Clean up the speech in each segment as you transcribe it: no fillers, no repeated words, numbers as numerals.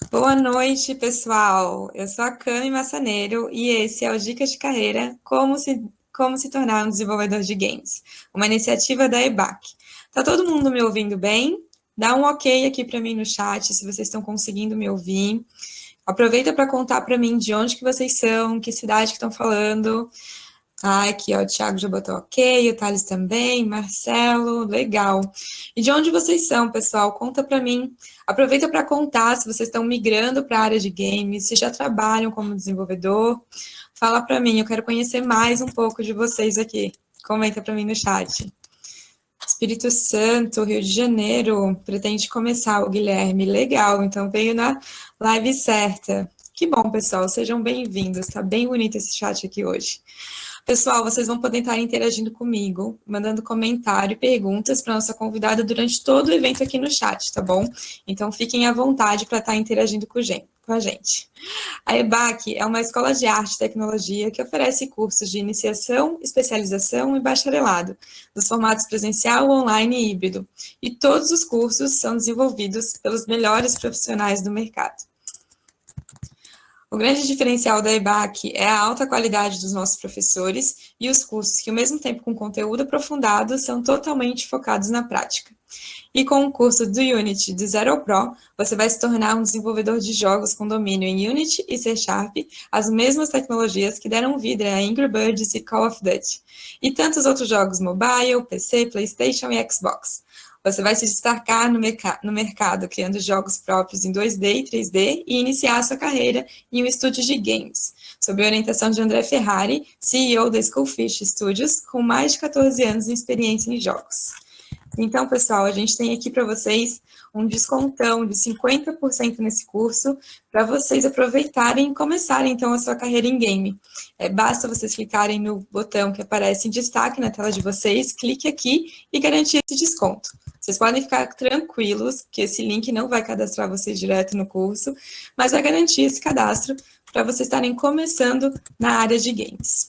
Boa noite, pessoal. Eu sou a Cami Massaneiro e esse é o Dicas de Carreira Como se tornar um desenvolvedor de games, uma iniciativa da EBAC. Tá todo mundo me ouvindo bem? Dá um ok aqui para mim no chat se vocês estão conseguindo me ouvir. Aproveita para contar para mim de onde que vocês são, que cidade que estão falando. Ah, aqui, ó, o Thiago já botou ok, o Thales também, Marcelo, legal. E de onde vocês são, pessoal? Conta para mim. Aproveita para contar se vocês estão migrando para a área de games, se já trabalham como desenvolvedor. Fala para mim, eu quero conhecer mais um pouco de vocês aqui. Comenta para mim no chat. Espírito Santo, Rio de Janeiro, pretende começar o Guilherme. Legal, então veio na live certa. Que bom, pessoal, sejam bem-vindos. Tá bem bonito esse chat aqui hoje. Pessoal, vocês vão poder estar interagindo comigo, mandando comentário e perguntas para nossa convidada durante todo o evento aqui no chat, tá bom? Então fiquem à vontade para estar interagindo com a gente. A EBAC é uma escola de arte e tecnologia que oferece cursos de iniciação, especialização e bacharelado, nos formatos presencial, online e híbrido. E todos os cursos são desenvolvidos pelos melhores profissionais do mercado. O grande diferencial da EBAC é a alta qualidade dos nossos professores e os cursos que, ao mesmo tempo com conteúdo aprofundado, são totalmente focados na prática. E com o curso do Unity do Zero ao Pro, você vai se tornar um desenvolvedor de jogos com domínio em Unity e C Sharp, as mesmas tecnologias que deram vida a Angry Birds e Call of Duty, e tantos outros jogos mobile, PC, PlayStation e Xbox. Você vai se destacar no mercado, criando jogos próprios em 2D e 3D e iniciar sua carreira em um estúdio de games, sob a orientação de André Ferrari, CEO da Skullfish Studios, com mais de 14 anos de experiência em jogos. Então, pessoal, a gente tem aqui para vocês um descontão de 50% nesse curso, para vocês aproveitarem e começarem, então, a sua carreira em game. Basta vocês clicarem no botão que aparece em destaque na tela de vocês, clique aqui e garantir esse desconto. Vocês podem ficar tranquilos que esse link não vai cadastrar vocês direto no curso, mas vai garantir esse cadastro para vocês estarem começando na área de games.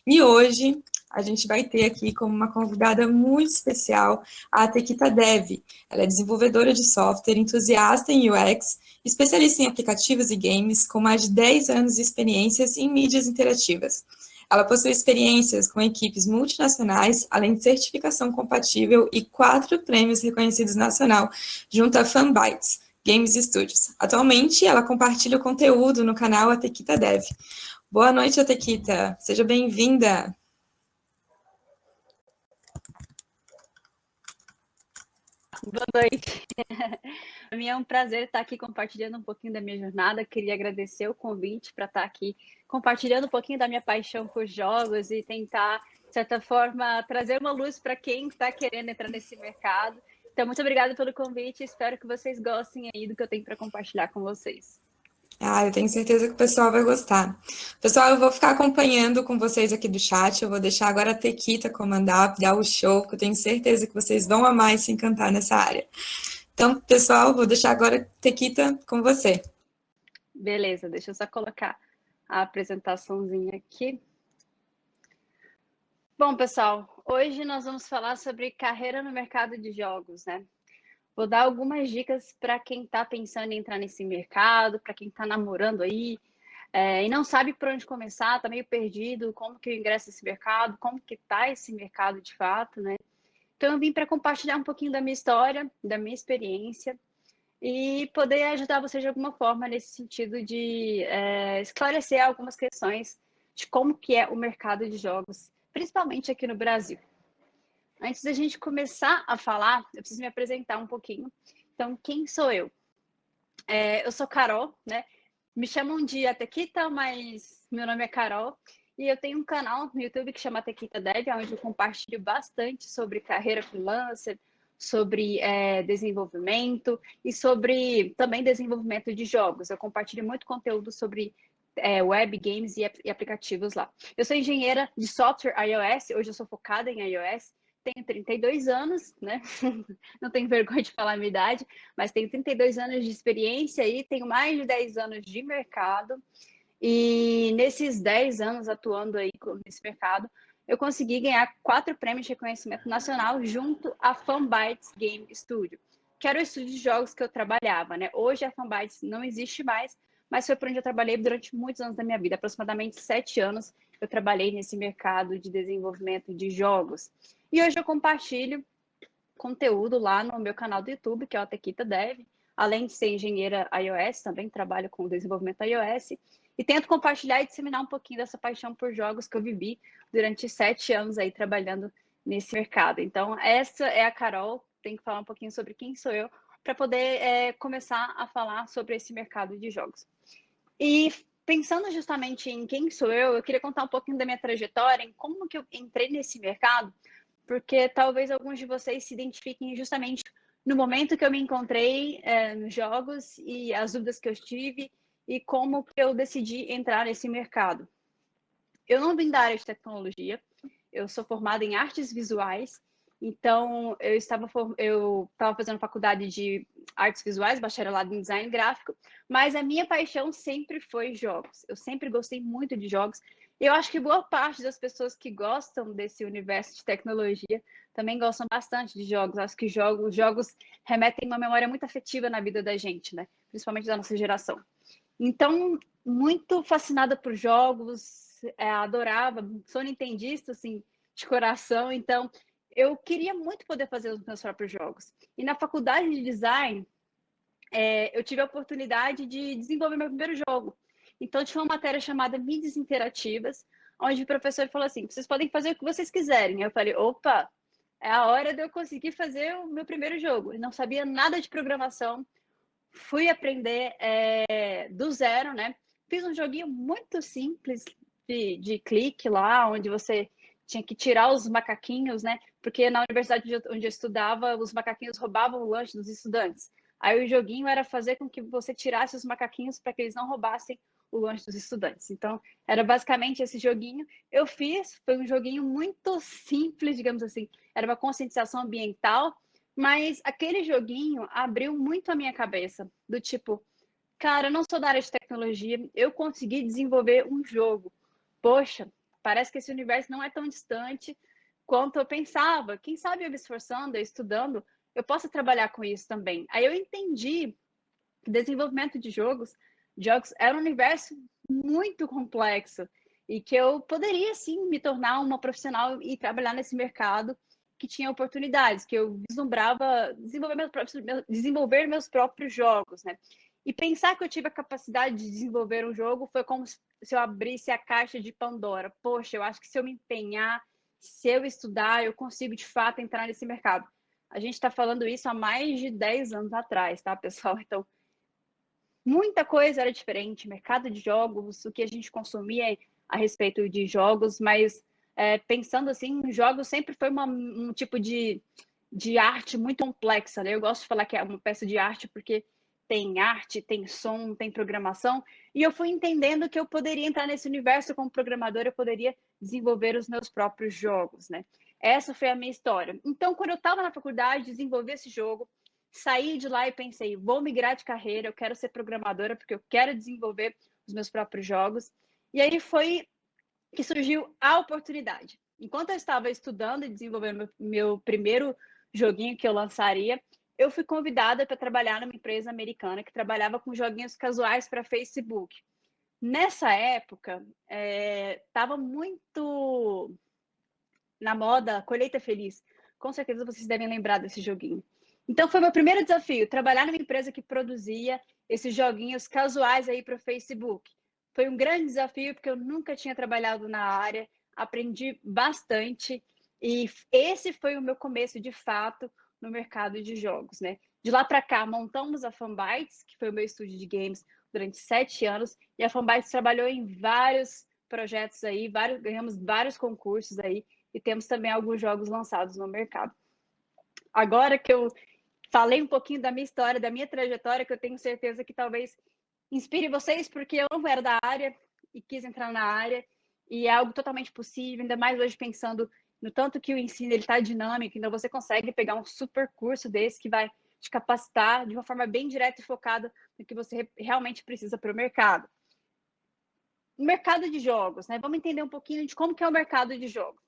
E hoje a gente vai ter aqui como uma convidada muito especial a Tequita Dev. Ela é desenvolvedora de software, entusiasta em UX, especialista em aplicativos e games, com mais de 10 anos de experiências em mídias interativas. Ela possui experiências com equipes multinacionais, além de certificação compatível e 4 prêmios reconhecidos nacional, junto a Fanbytes Games Studios. Atualmente, ela compartilha o conteúdo no canal A Tequita Dev. Boa noite, Tequita. Seja bem-vinda. Boa noite. Para mim é um prazer estar aqui compartilhando um pouquinho da minha jornada. Queria agradecer o convite para estar aqui compartilhando um pouquinho da minha paixão por jogos e tentar, de certa forma, trazer uma luz para quem está querendo entrar nesse mercado. Então, muito obrigada pelo convite. Espero que vocês gostem aí do que eu tenho para compartilhar com vocês. Eu tenho certeza que o pessoal vai gostar. Pessoal, eu vou ficar acompanhando com vocês aqui do chat. Eu vou deixar agora a Tequita comandar, dar o show, porque eu tenho certeza que vocês vão amar e se encantar nessa área. Então, pessoal, vou deixar agora a Tequita com você. Beleza, deixa eu só colocar a apresentaçãozinha aqui. Bom, pessoal, hoje nós vamos falar sobre carreira no mercado de jogos, né? Vou dar algumas dicas para quem está pensando em entrar nesse mercado, para quem está namorando aí e não sabe por onde começar, está meio perdido, como que eu ingresso nesse mercado, como que está esse mercado de fato, né? Então eu vim para compartilhar um pouquinho da minha história, da minha experiência e poder ajudar vocês de alguma forma nesse sentido de esclarecer algumas questões de como que é o mercado de jogos, principalmente aqui no Brasil. Antes da gente começar a falar, eu preciso me apresentar um pouquinho. Então, quem sou eu? Eu sou Carol, né? Me chamam de Tequita, mas meu nome é Carol. E eu tenho um canal no YouTube que chama Tequita Dev, onde eu compartilho bastante sobre carreira freelancer, sobre desenvolvimento e sobre também desenvolvimento de jogos. Eu compartilho muito conteúdo sobre web, games e aplicativos lá. Eu sou engenheira de software iOS, hoje eu sou focada em iOS. Tenho 32 anos, né? Não tenho vergonha de falar a minha idade, mas tenho 32 anos de experiência e tenho mais de 10 anos de mercado. E nesses 10 anos atuando aí nesse mercado, eu consegui ganhar 4 prêmios de reconhecimento nacional junto à Fanbytes Game Studio, que era o estúdio de jogos que eu trabalhava, né? Hoje a Fanbytes não existe mais, mas foi por onde eu trabalhei durante muitos anos da minha vida, aproximadamente 7 anos eu trabalhei nesse mercado de desenvolvimento de jogos. E hoje eu compartilho conteúdo lá no meu canal do YouTube, que é o Tequita Dev. Além de ser engenheira iOS, também trabalho com desenvolvimento iOS. E tento compartilhar e disseminar um pouquinho dessa paixão por jogos que eu vivi durante 7 anos aí trabalhando nesse mercado. Então, essa é a Carol. Tem que falar um pouquinho sobre quem sou eu para poder começar a falar sobre esse mercado de jogos. E pensando justamente em quem sou eu queria contar um pouquinho da minha trajetória, em como que eu entrei nesse mercado, porque talvez alguns de vocês se identifiquem justamente no momento que eu me encontrei nos jogos e as dúvidas que eu tive e como que eu decidi entrar nesse mercado. Eu não vim da área de tecnologia, eu sou formada em artes visuais, então eu estava fazendo faculdade de artes visuais, bacharelado em design gráfico, mas a minha paixão sempre foi jogos. Eu sempre gostei muito de jogos. Eu acho que boa parte das pessoas que gostam desse universo de tecnologia também gostam bastante de jogos. Acho que jogos remetem uma memória muito afetiva na vida da gente, né? Principalmente da nossa geração. Então, muito fascinada por jogos, adorava, sou nintendista, assim, de coração, então eu queria muito poder fazer os meus próprios jogos. E na faculdade de design, eu tive a oportunidade de desenvolver meu primeiro jogo. Então, tinha uma matéria chamada Mídias Interativas, onde o professor falou assim, vocês podem fazer o que vocês quiserem. Eu falei, opa, é a hora de eu conseguir fazer o meu primeiro jogo. Eu não sabia nada de programação, fui aprender do zero, né? Fiz um joguinho muito simples de clique lá, onde você tinha que tirar os macaquinhos, né? Porque na universidade onde eu estudava, os macaquinhos roubavam o lanche dos estudantes. Aí o joguinho era fazer com que você tirasse os macaquinhos para que eles não roubassem o lanche dos estudantes. Então, era basicamente esse joguinho. Eu fiz, foi um joguinho muito simples, digamos assim. Era uma conscientização ambiental, mas aquele joguinho abriu muito a minha cabeça, do tipo, cara, eu não sou da área de tecnologia, eu consegui desenvolver um jogo. Poxa, parece que esse universo não é tão distante quanto eu pensava. Quem sabe eu me esforçando, eu estudando, eu posso trabalhar com isso também. Aí eu entendi que desenvolvimento de jogos era um universo muito complexo e que eu poderia sim me tornar uma profissional e trabalhar nesse mercado que tinha oportunidades, que eu vislumbrava desenvolver meus próprios jogos, né? E pensar que eu tive a capacidade de desenvolver um jogo foi como se eu abrisse a caixa de Pandora. Poxa, eu acho que se eu me empenhar, se eu estudar, eu consigo de fato entrar nesse mercado. A gente está falando isso há mais de 10 anos atrás, tá, pessoal? Então, muita coisa era diferente, mercado de jogos, o que a gente consumia a respeito de jogos, mas pensando assim, jogos sempre foi um tipo de arte muito complexa, né? Eu gosto de falar que é uma peça de arte porque tem arte, tem som, tem programação, e eu fui entendendo que eu poderia entrar nesse universo como programadora, eu poderia desenvolver os meus próprios jogos, né? Essa foi a minha história. Então, quando eu estava na faculdade, desenvolvi esse jogo, saí de lá e pensei, vou migrar de carreira, eu quero ser programadora porque eu quero desenvolver os meus próprios jogos. E aí foi que surgiu a oportunidade. Enquanto eu estava estudando e desenvolvendo meu primeiro joguinho que eu lançaria, eu fui convidada para trabalhar numa empresa americana que trabalhava com joguinhos casuais para Facebook. Nessa época, estava muito na moda Colheita Feliz. Com certeza vocês devem lembrar desse joguinho. Então foi meu primeiro desafio, trabalhar numa empresa que produzia esses joguinhos casuais aí para o Facebook. Foi um grande desafio porque eu nunca tinha trabalhado na área, aprendi bastante e esse foi o meu começo de fato no mercado de jogos, né? De lá para cá montamos a Fanbytes, que foi o meu estúdio de games durante 7 anos e a Fanbytes trabalhou em vários projetos aí, ganhamos vários concursos aí e temos também alguns jogos lançados no mercado. Agora que eu falei um pouquinho da minha história, da minha trajetória, que eu tenho certeza que talvez inspire vocês, porque eu não era da área e quis entrar na área, e é algo totalmente possível, ainda mais hoje pensando no tanto que o ensino está dinâmico, então você consegue pegar um super curso desse que vai te capacitar de uma forma bem direta e focada no que você realmente precisa para o mercado. O mercado de jogos, né? Vamos entender um pouquinho de como que é o mercado de jogos.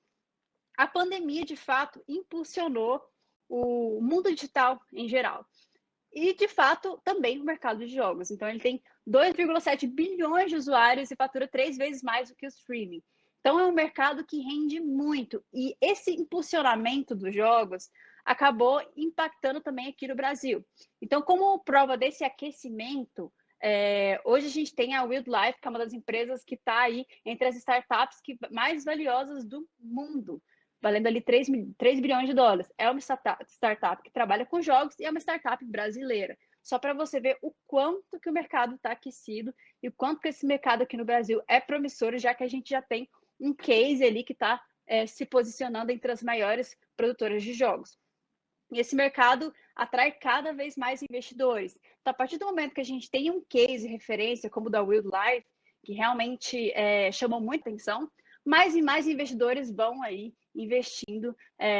A pandemia, de fato, impulsionou o mundo digital em geral. e, de fato, também o mercado de jogos. Então, ele tem 2,7 bilhões de usuários e fatura 3 vezes mais do que o streaming. Então, é um mercado que rende muito. E esse impulsionamento dos jogos acabou impactando também aqui no Brasil. Então, como prova desse aquecimento, hoje a gente tem a Wildlife, que é uma das empresas que está aí entre as startups mais valiosas do mundo, valendo ali 3 bilhões de dólares. É uma startup que trabalha com jogos e é uma startup brasileira. Só para você ver o quanto que o mercado está aquecido e o quanto que esse mercado aqui no Brasil é promissor, já que a gente já tem um case ali que está se posicionando entre as maiores produtoras de jogos. E esse mercado atrai cada vez mais investidores. Então, a partir do momento que a gente tem um case referência, como o da Wildlife, que realmente chamou muita atenção, mais e mais investidores vão aí investindo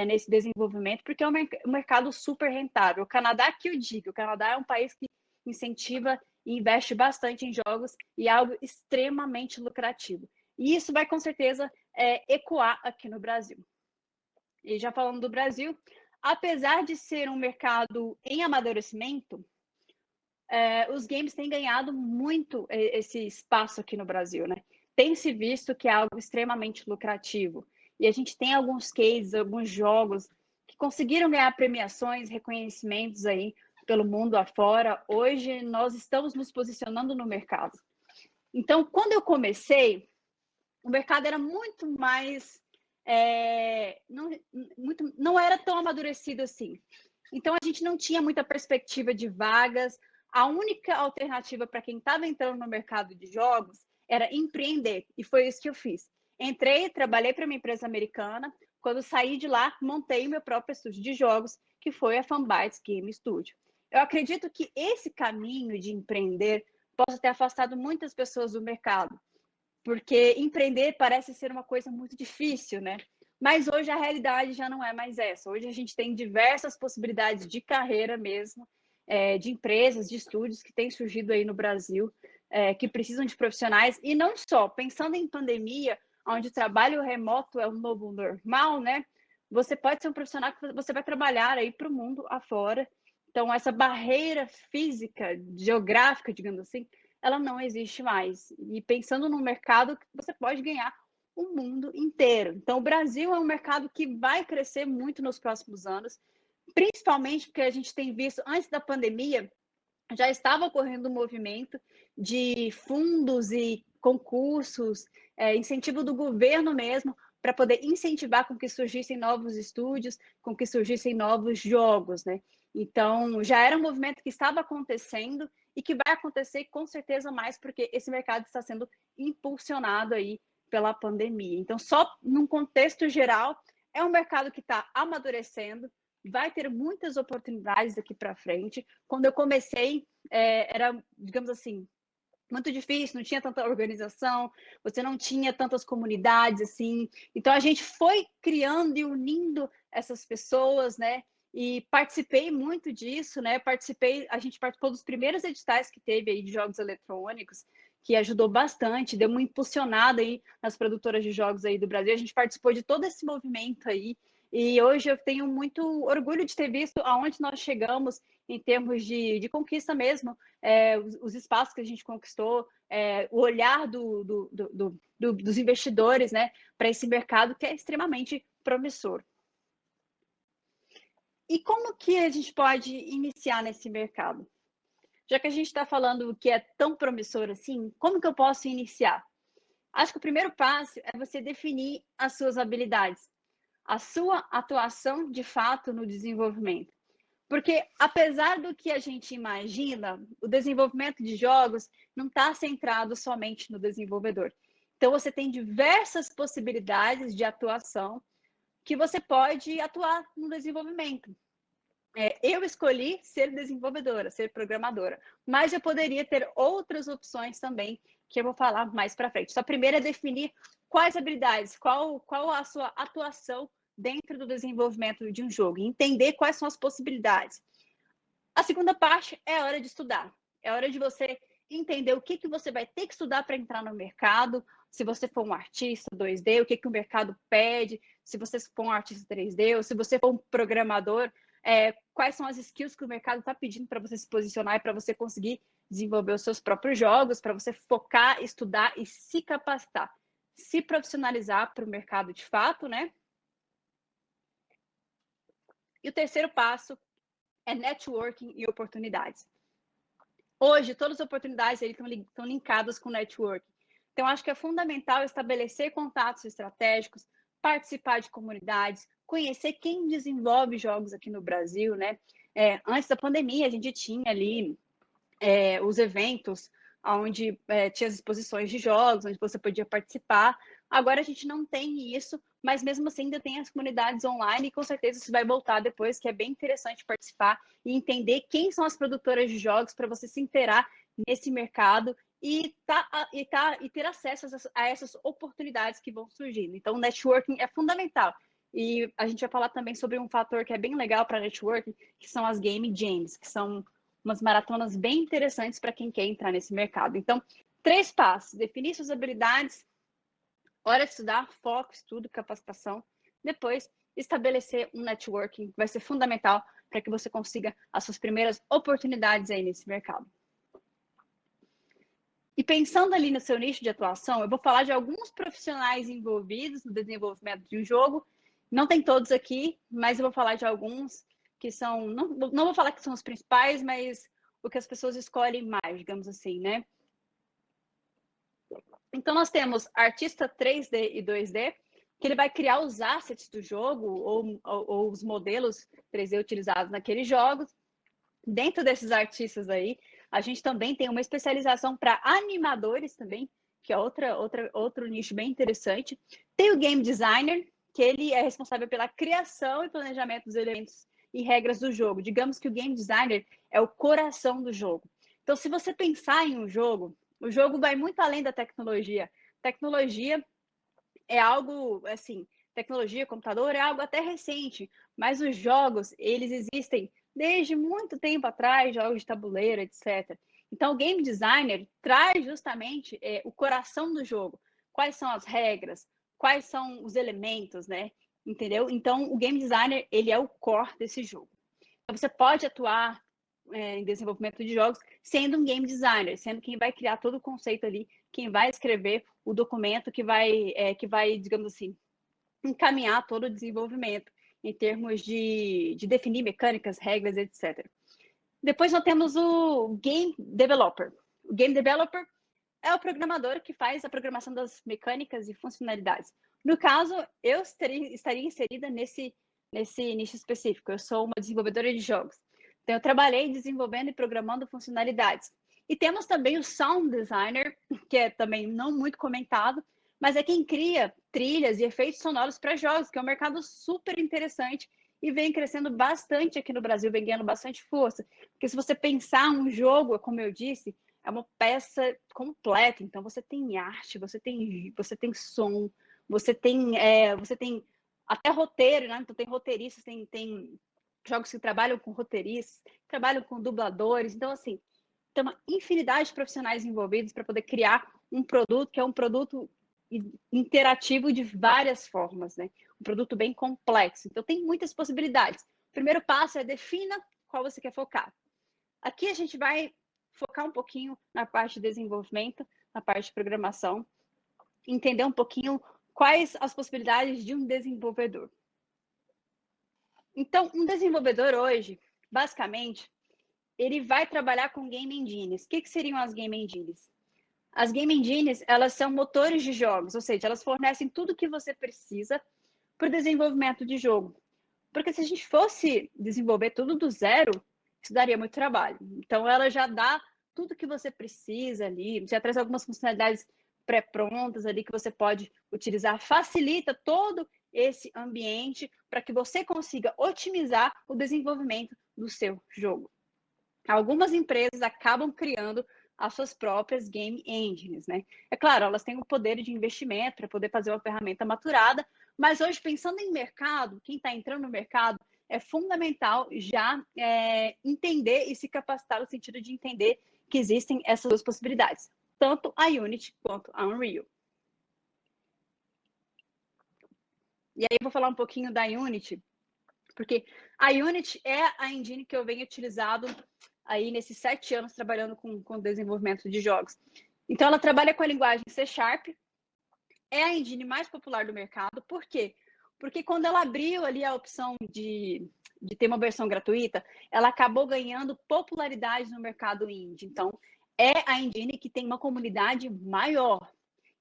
nesse desenvolvimento, porque é um mercado super rentável. O Canadá, que eu digo, o Canadá é um país que incentiva e investe bastante em jogos e é algo extremamente lucrativo. E isso vai, com certeza, ecoar aqui no Brasil. E já falando do Brasil, apesar de ser um mercado em amadurecimento, os games têm ganhado muito esse espaço aqui no Brasil, né? Tem se visto que é algo extremamente lucrativo. E a gente tem alguns cases, alguns jogos que conseguiram ganhar premiações, reconhecimentos aí pelo mundo afora. Hoje nós estamos nos posicionando no mercado. Então, quando eu comecei, o mercado era muito mais não era tão amadurecido assim. Então, a gente não tinha muita perspectiva de vagas. A única alternativa para quem estava entrando no mercado de jogos era empreender, e foi isso que eu fiz. Entrei, trabalhei para uma empresa americana. Quando saí de lá, montei meu próprio estúdio de jogos, que foi a Fanbytes Game Studio. Eu acredito que esse caminho de empreender possa ter afastado muitas pessoas do mercado, porque empreender parece ser uma coisa muito difícil, né? Mas hoje a realidade já não é mais essa. Hoje a gente tem diversas possibilidades de carreira mesmo, de empresas, de estúdios que têm surgido aí no Brasil, que precisam de profissionais. E não só, pensando em pandemia, onde o trabalho remoto é o novo normal, né? Você pode ser um profissional que você vai trabalhar aí para o mundo afora. Então, essa barreira física, geográfica, digamos assim, ela não existe mais. E pensando num mercado que você pode ganhar o mundo inteiro. Então, o Brasil é um mercado que vai crescer muito nos próximos anos, principalmente porque a gente tem visto, antes da pandemia, já estava ocorrendo um movimento de fundos e concursos, incentivo do governo mesmo, para poder incentivar com que surgissem novos estúdios, com que surgissem novos jogos, né? Então, já era um movimento que estava acontecendo e que vai acontecer com certeza mais, porque esse mercado está sendo impulsionado aí pela pandemia. Então, só num contexto geral, é um mercado que está amadurecendo, vai ter muitas oportunidades daqui para frente. Quando eu comecei, era, digamos assim, muito difícil, não tinha tanta organização, você não tinha tantas comunidades assim. Então a gente foi criando e unindo essas pessoas, né? E participei muito disso, né? A gente participou dos primeiros editais que teve aí de jogos eletrônicos, que ajudou bastante, deu uma impulsionada aí nas produtoras de jogos aí do Brasil. A gente participou de todo esse movimento aí. E hoje eu tenho muito orgulho de ter visto aonde nós chegamos em termos de conquista mesmo, os espaços que a gente conquistou, o olhar dos investidores, né, para esse mercado que é extremamente promissor. E como que a gente pode iniciar nesse mercado? Já que a gente está falando que é tão promissor assim, como que eu posso iniciar? Acho que o primeiro passo é você definir as suas habilidades, a sua atuação de fato no desenvolvimento. Porque, apesar do que a gente imagina, o desenvolvimento de jogos não está centrado somente no desenvolvedor. Então, você tem diversas possibilidades de atuação que você pode atuar no desenvolvimento. Eu escolhi ser desenvolvedora, ser programadora, mas eu poderia ter outras opções também, que eu vou falar mais para frente. Só primeiro é definir quais habilidades, qual a sua atuação dentro do desenvolvimento de um jogo, entender quais são as possibilidades. A segunda parte é a hora de estudar. É hora de você entender o que você vai ter que estudar para entrar no mercado. Se você for um artista 2D, o que o mercado pede. Se você for um artista 3D, ou se você for um programador, quais são as skills que o mercado está pedindo para você se posicionar e para você conseguir desenvolver os seus próprios jogos, para você focar, estudar e se capacitar, se profissionalizar para o mercado de fato, né? E o terceiro passo é networking e oportunidades. Hoje, todas as oportunidades estão linkadas com networking. Então, acho que é fundamental estabelecer contatos estratégicos, participar de comunidades, conhecer quem desenvolve jogos aqui no Brasil, né? Antes da pandemia, a gente tinha ali os eventos onde tinha as exposições de jogos, onde você podia participar. Agora a gente não tem isso, mas mesmo assim ainda tem as comunidades online e com certeza isso vai voltar depois, que é bem interessante participar e entender quem são as produtoras de jogos para você se inteirar nesse mercado e ter acesso a essas oportunidades que vão surgindo. Então, o networking é fundamental. E a gente vai falar também sobre um fator que é bem legal para networking, que são as game jams, que são umas maratonas bem interessantes para quem quer entrar nesse mercado. Então, 3 passos: definir suas habilidades, hora de estudar, foco, estudo, capacitação. Depois, estabelecer um networking, que vai ser fundamental para que você consiga as suas primeiras oportunidades aí nesse mercado. E pensando ali no seu nicho de atuação, eu vou falar de alguns profissionais envolvidos no desenvolvimento de um jogo. Não tem todos aqui, mas eu vou falar de alguns que são, não vou falar que são os principais, mas o que as pessoas escolhem mais, digamos assim, né? Então, nós temos artista 3D e 2D, que ele vai criar os assets do jogo ou os modelos 3D utilizados naqueles jogos. Dentro desses artistas aí, a gente também tem uma especialização para animadores também, que é outro nicho bem interessante. Tem o game designer, que ele é responsável pela criação e planejamento dos elementos e regras do jogo. Digamos que o game designer é o coração do jogo. Então, se você pensar em um jogo, o jogo vai muito além da tecnologia. Tecnologia é algo, assim, tecnologia, computador é algo até recente, mas os jogos, eles existem desde muito tempo atrás, jogos de tabuleiro, etc. Então, o game designer traz justamente o coração do jogo. Quais são as regras? Quais são os elementos, né? Entendeu? Então, o game designer, ele é o core desse jogo. Então, você pode atuar em desenvolvimento de jogos sendo um game designer, sendo quem vai criar todo o conceito ali, quem vai escrever o documento que vai, digamos assim, encaminhar todo o desenvolvimento em termos de definir mecânicas, regras, etc. Depois nós temos o game developer. O game developer é o programador que faz a programação das mecânicas e funcionalidades. No caso, eu estaria inserida nesse nicho específico. Eu sou uma desenvolvedora de jogos. Então, eu trabalhei desenvolvendo e programando funcionalidades. E temos também o sound designer, que é também não muito comentado, mas é quem cria trilhas e efeitos sonoros para jogos, que é um mercado super interessante e vem crescendo bastante aqui no Brasil, vem ganhando bastante força. Porque se você pensar um jogo, como eu disse, é uma peça completa. Então, você tem arte, você tem som, você tem até roteiro, né? Então, tem roteiristas, tem jogos que trabalham com roteiristas, trabalham com dubladores. Então, assim, tem uma infinidade de profissionais envolvidos para poder criar um produto que é um produto interativo de várias formas, né? Um produto bem complexo. Então, tem muitas possibilidades. O primeiro passo é defina qual você quer focar. Aqui a gente vai focar um pouquinho na parte de desenvolvimento, na parte de programação, entender um pouquinho quais as possibilidades de um desenvolvedor. Então, um desenvolvedor hoje, basicamente, ele vai trabalhar com game engines. O que seriam as game engines? As game engines, elas são motores de jogos, ou seja, elas fornecem tudo o que você precisa para o desenvolvimento de jogo. Porque se a gente fosse desenvolver tudo do zero, isso daria muito trabalho. Então, ela já dá tudo que você precisa ali, já traz algumas funcionalidades pré-prontas ali que você pode utilizar, facilita todo esse ambiente para que você consiga otimizar o desenvolvimento do seu jogo. Algumas empresas acabam criando as suas próprias game engines, né? É claro, elas têm o poder de investimento para poder fazer uma ferramenta maturada, mas hoje, pensando em mercado, quem está entrando no mercado, é fundamental já entender e se capacitar no sentido de entender que existem essas duas possibilidades, tanto a Unity quanto a Unreal. E aí eu vou falar um pouquinho da Unity, Porque a Unity é a engine que eu venho utilizado aí nesses 7 anos trabalhando com desenvolvimento de jogos. Então, ela trabalha com a linguagem C#, é a engine mais popular do mercado. Por quê? Porque quando ela abriu ali a opção de ter uma versão gratuita, ela acabou ganhando popularidade no mercado indie. Então, é a engine que tem uma comunidade maior.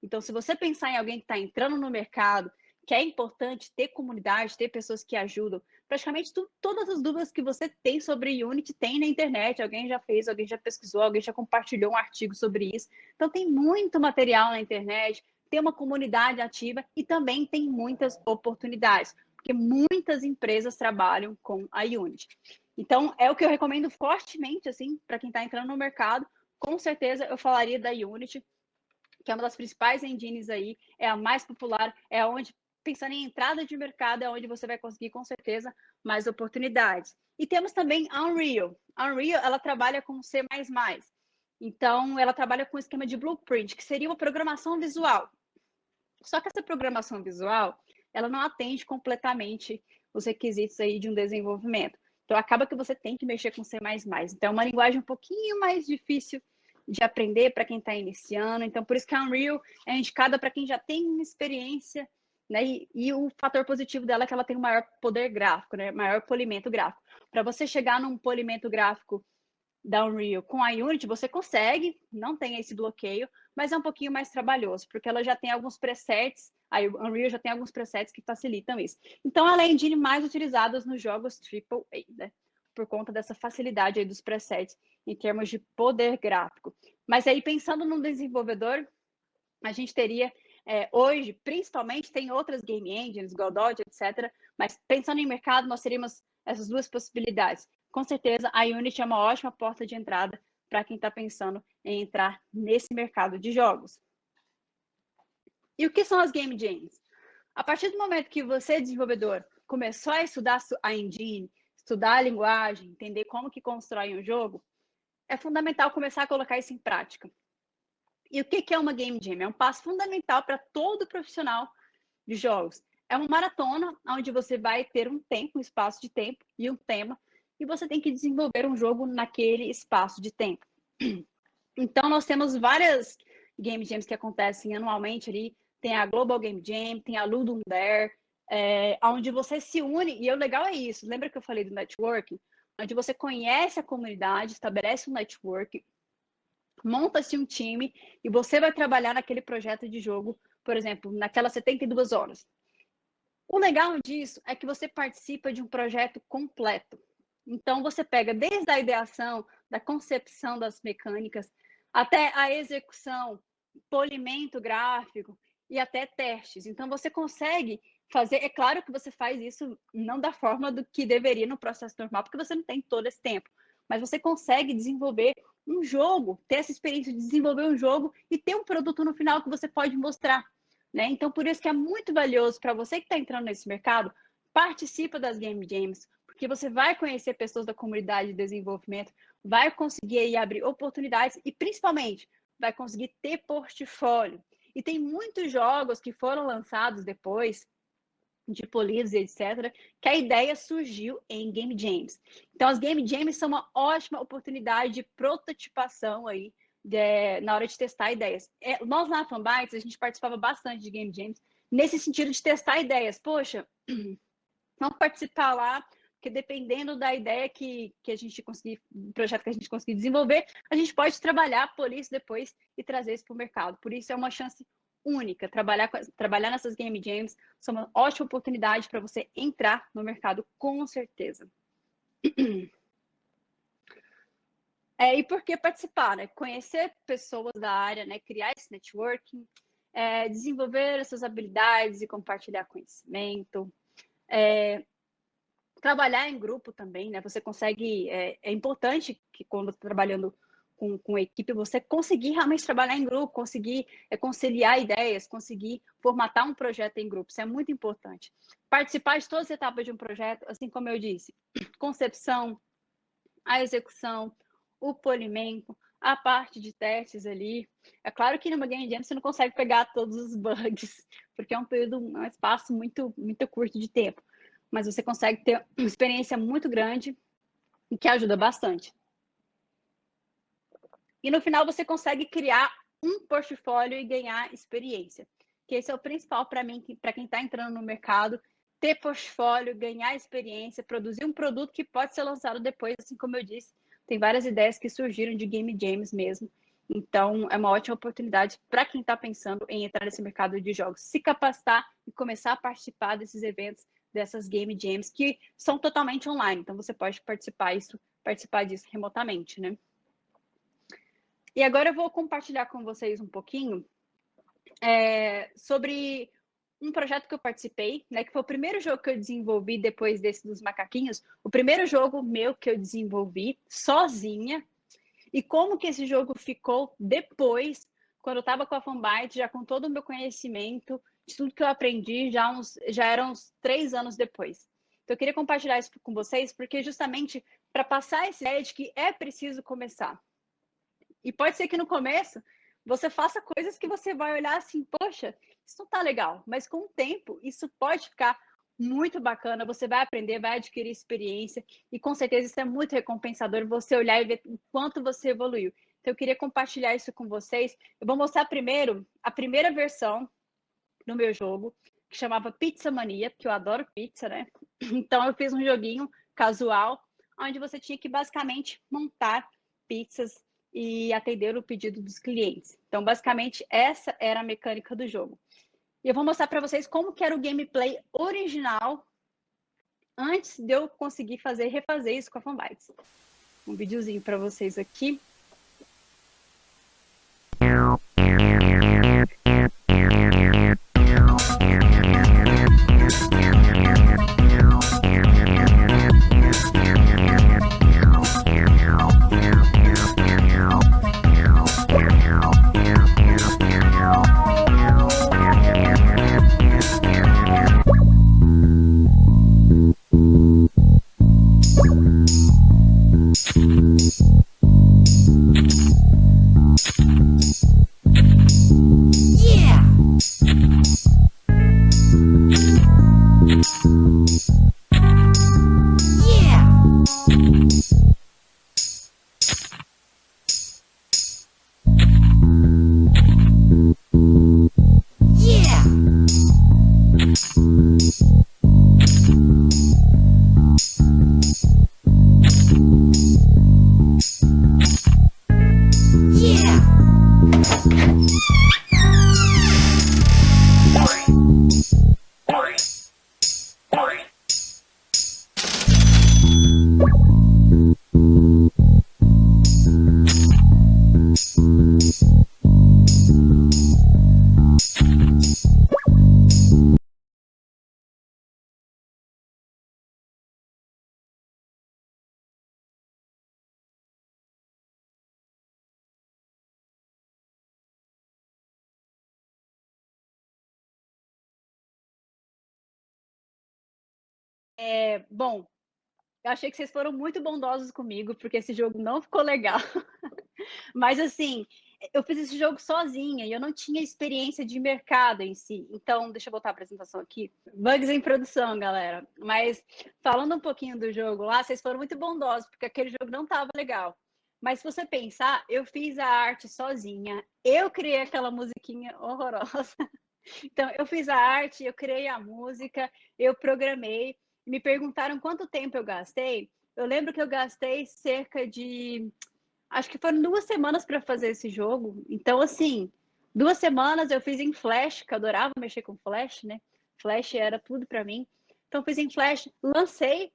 Então, se você pensar em alguém que está entrando no mercado, que é importante ter comunidade, ter pessoas que ajudam, praticamente todas as dúvidas que você tem sobre Unity tem na internet. Alguém já fez, alguém já pesquisou, alguém já compartilhou um artigo sobre isso. Então, tem muito material na internet, tem uma comunidade ativa e também tem muitas oportunidades, porque muitas empresas trabalham com a Unity. Então, é o que eu recomendo fortemente, assim, para quem está entrando no mercado. Com certeza, eu falaria da Unity, que é uma das principais engines aí, é a mais popular, é onde, pensando em entrada de mercado, é onde você vai conseguir, com certeza, mais oportunidades. E temos também a Unreal. A Unreal, ela trabalha com C++. Então, ela trabalha com o esquema de blueprint, que seria uma programação visual. Só que essa programação visual, ela não atende completamente os requisitos aí de um desenvolvimento. Então, acaba que você tem que mexer com C++. Então, é uma linguagem um pouquinho mais difícil de aprender para quem está iniciando. Então, por isso que a Unreal é indicada para quem já tem experiência, né? E o fator positivo dela é que ela tem um maior poder gráfico, né? Maior polimento gráfico. Para você chegar num polimento gráfico da Unreal com a Unity, você consegue, não tem esse bloqueio, mas é um pouquinho mais trabalhoso, porque ela já tem alguns presets, a Unreal já tem alguns presets que facilitam isso. Então, ela é a engine mais utilizada nos jogos AAA, né? Por conta dessa facilidade aí dos presets em termos de poder gráfico. Mas aí, pensando no desenvolvedor, a gente teria, hoje, principalmente, tem outras game engines, Godot, etc., mas pensando em mercado, nós teríamos essas duas possibilidades. Com certeza, a Unity é uma ótima porta de entrada para quem está pensando em entrar nesse mercado de jogos. E o que são as game engines? A partir do momento que você, desenvolvedor, começou a estudar a engine, estudar a linguagem, entender como que constrói um jogo, é fundamental começar a colocar isso em prática. E o que é uma game jam? É um passo fundamental para todo profissional de jogos. É uma maratona onde você vai ter um tempo, um espaço de tempo e um tema, e você tem que desenvolver um jogo naquele espaço de tempo. Então, nós temos várias game jams que acontecem anualmente ali. Tem a Global Game Jam, tem a Ludum Dare, onde você se une, e o legal é isso. Lembra que eu falei do networking? Onde você conhece a comunidade, estabelece um network, monta-se um time e você vai trabalhar naquele projeto de jogo, por exemplo, naquelas 72 horas. O legal disso é que você participa de um projeto completo. Então, você pega desde a ideação, da concepção das mecânicas, até a execução, polimento gráfico e até testes. Então, você consegue fazer. É claro que você faz isso não da forma do que deveria no processo normal, porque você não tem todo esse tempo. Mas você consegue desenvolver um jogo, ter essa experiência de desenvolver um jogo e ter um produto no final que você pode mostrar. Né? Então, por isso que é muito valioso para você que está entrando nesse mercado, participa das Game Jams, porque você vai conhecer pessoas da comunidade de desenvolvimento, vai conseguir aí abrir oportunidades e, principalmente, vai conseguir ter portfólio. E tem muitos jogos que foram lançados depois, de polidos e etc., que a ideia surgiu em Game Jams. Então, as Game Jams são uma ótima oportunidade de prototipação aí, na hora de testar ideias. Nós na Fanbytes, a gente participava bastante de Game Jams, nesse sentido de testar ideias. Poxa, vamos participar lá, porque dependendo da ideia que a gente conseguir, do projeto que a gente conseguir desenvolver, a gente pode trabalhar, polir isso depois e trazer isso para o mercado. Por isso é uma chance única. Trabalhar nessas Game Jams são uma ótima oportunidade para você entrar no mercado, com certeza. E por que participar? Né? Conhecer pessoas da área, né? Criar esse networking, desenvolver essas habilidades e compartilhar conhecimento. Trabalhar em grupo também, né? Você consegue. É importante que quando está trabalhando com equipe, você conseguir realmente trabalhar em grupo, conseguir conciliar ideias, conseguir formatar um projeto em grupo. Isso é muito importante. Participar de todas as etapas de um projeto, assim como eu disse, concepção, a execução, o polimento, a parte de testes ali. É claro que numa Game Jam você não consegue pegar todos os bugs, porque é um espaço muito, muito curto de tempo. mas você consegue ter uma experiência muito grande e que ajuda bastante. E no final você consegue criar um portfólio e ganhar experiência, que esse é o principal para mim, para quem está entrando no mercado, ter portfólio, ganhar experiência, produzir um produto que pode ser lançado depois, assim como eu disse, tem várias ideias que surgiram de game jams mesmo, então é uma ótima oportunidade para quem está pensando em entrar nesse mercado de jogos, se capacitar e começar a participar desses eventos, dessas game jams que são totalmente online, então você pode participar disso remotamente, né? E agora eu vou compartilhar com vocês um pouquinho sobre um projeto que eu participei, né, que foi o primeiro jogo que eu desenvolvi depois desse dos macaquinhos, o primeiro jogo meu que eu desenvolvi sozinha, e como que esse jogo ficou depois, quando eu estava com a Fanbyte, já com todo o meu conhecimento, de tudo que eu aprendi, já eram uns 3 anos depois. Então eu queria compartilhar isso com vocês, porque justamente para passar essa ideia de que é preciso começar. E pode ser que no começo você faça coisas que você vai olhar assim, poxa, isso não tá legal. Mas com o tempo, isso pode ficar muito bacana. Você vai aprender, vai adquirir experiência. E com certeza isso é muito recompensador, você olhar e ver o quanto você evoluiu. Então eu queria compartilhar isso com vocês. Eu vou mostrar primeiro a primeira versão no meu jogo, que chamava Pizza Mania, porque eu adoro pizza, né? Então eu fiz um joguinho casual, onde você tinha que basicamente montar pizzas e atender o pedido dos clientes. Então, basicamente, essa era a mecânica do jogo. E eu vou mostrar para vocês como que era o gameplay original antes de eu conseguir refazer isso com a Fanbytes. Um videozinho para vocês aqui. Bom, eu achei que vocês foram muito bondosos comigo, porque esse jogo não ficou legal. Mas assim, eu fiz esse jogo sozinha e eu não tinha experiência de mercado em si. Então, deixa eu voltar a apresentação aqui. Bugs em produção, galera. Mas falando um pouquinho do jogo lá, vocês foram muito bondosos, porque aquele jogo não estava legal. Mas se você pensar, eu fiz a arte sozinha, eu criei aquela musiquinha horrorosa. Então, eu fiz a arte, eu criei a música, eu programei. Me perguntaram quanto tempo eu gastei. Eu lembro que eu gastei cerca de, acho que foram 2 semanas para fazer esse jogo. Então, assim, 2 semanas eu fiz em Flash, que eu adorava mexer com Flash, né? Flash era tudo para mim. Então, fiz em Flash, lancei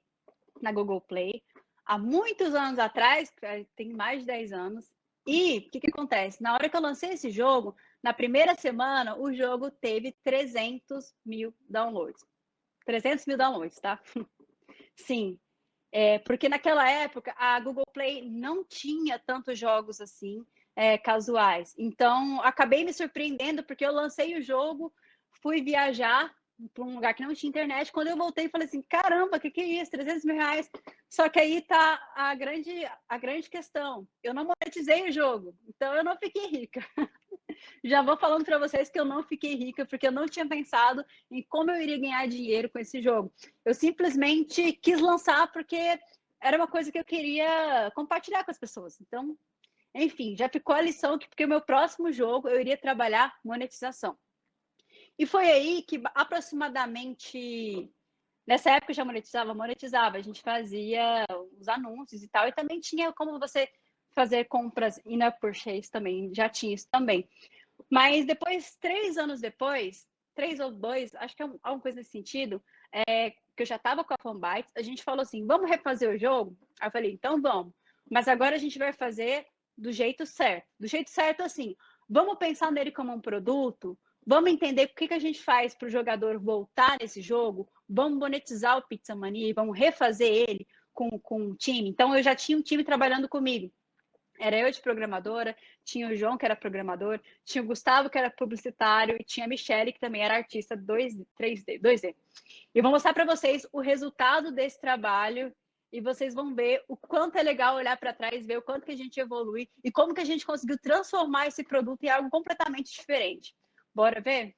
na Google Play há muitos anos atrás, tem mais de 10 anos. E o que acontece? Na hora que eu lancei esse jogo, na primeira semana, o jogo teve 300 mil downloads. 300 mil downloads, tá? Sim, porque naquela época a Google Play não tinha tantos jogos assim, casuais. Então, acabei me surpreendendo porque eu lancei o jogo, fui viajar para um lugar que não tinha internet. Quando eu voltei, falei assim: caramba, o que é isso? 300 mil reais. Só que aí tá a grande questão: eu não monetizei o jogo, então eu não fiquei rica. Já vou falando para vocês que eu não fiquei rica, porque eu não tinha pensado em como eu iria ganhar dinheiro com esse jogo. Eu simplesmente quis lançar porque era uma coisa que eu queria compartilhar com as pessoas. Então, enfim, já ficou a lição que porque o meu próximo jogo eu iria trabalhar monetização. E foi aí que aproximadamente nessa época eu já monetizava. A gente fazia os anúncios e tal, e também tinha como você fazer compras in-app purchase também, já tinha isso também. Mas depois, 3 anos depois, 3 ou 2, acho que é alguma coisa nesse sentido, que eu já estava com a Fanbytes, a gente falou assim, vamos refazer o jogo? Aí eu falei, então vamos. Mas agora a gente vai fazer do jeito certo. Do jeito certo, assim, vamos pensar nele como um produto, vamos entender o que a gente faz para o jogador voltar nesse jogo, vamos monetizar o Pizza Mania, vamos refazer ele com um time. Então, eu já tinha um time trabalhando comigo. Era eu de programadora, tinha o João, que era programador, tinha o Gustavo, que era publicitário, e tinha a Michelle, que também era artista 2D, 3D, 2D. E eu vou mostrar para vocês o resultado desse trabalho e vocês vão ver o quanto é legal olhar para trás, ver o quanto que a gente evolui e como que a gente conseguiu transformar esse produto em algo completamente diferente. Bora ver?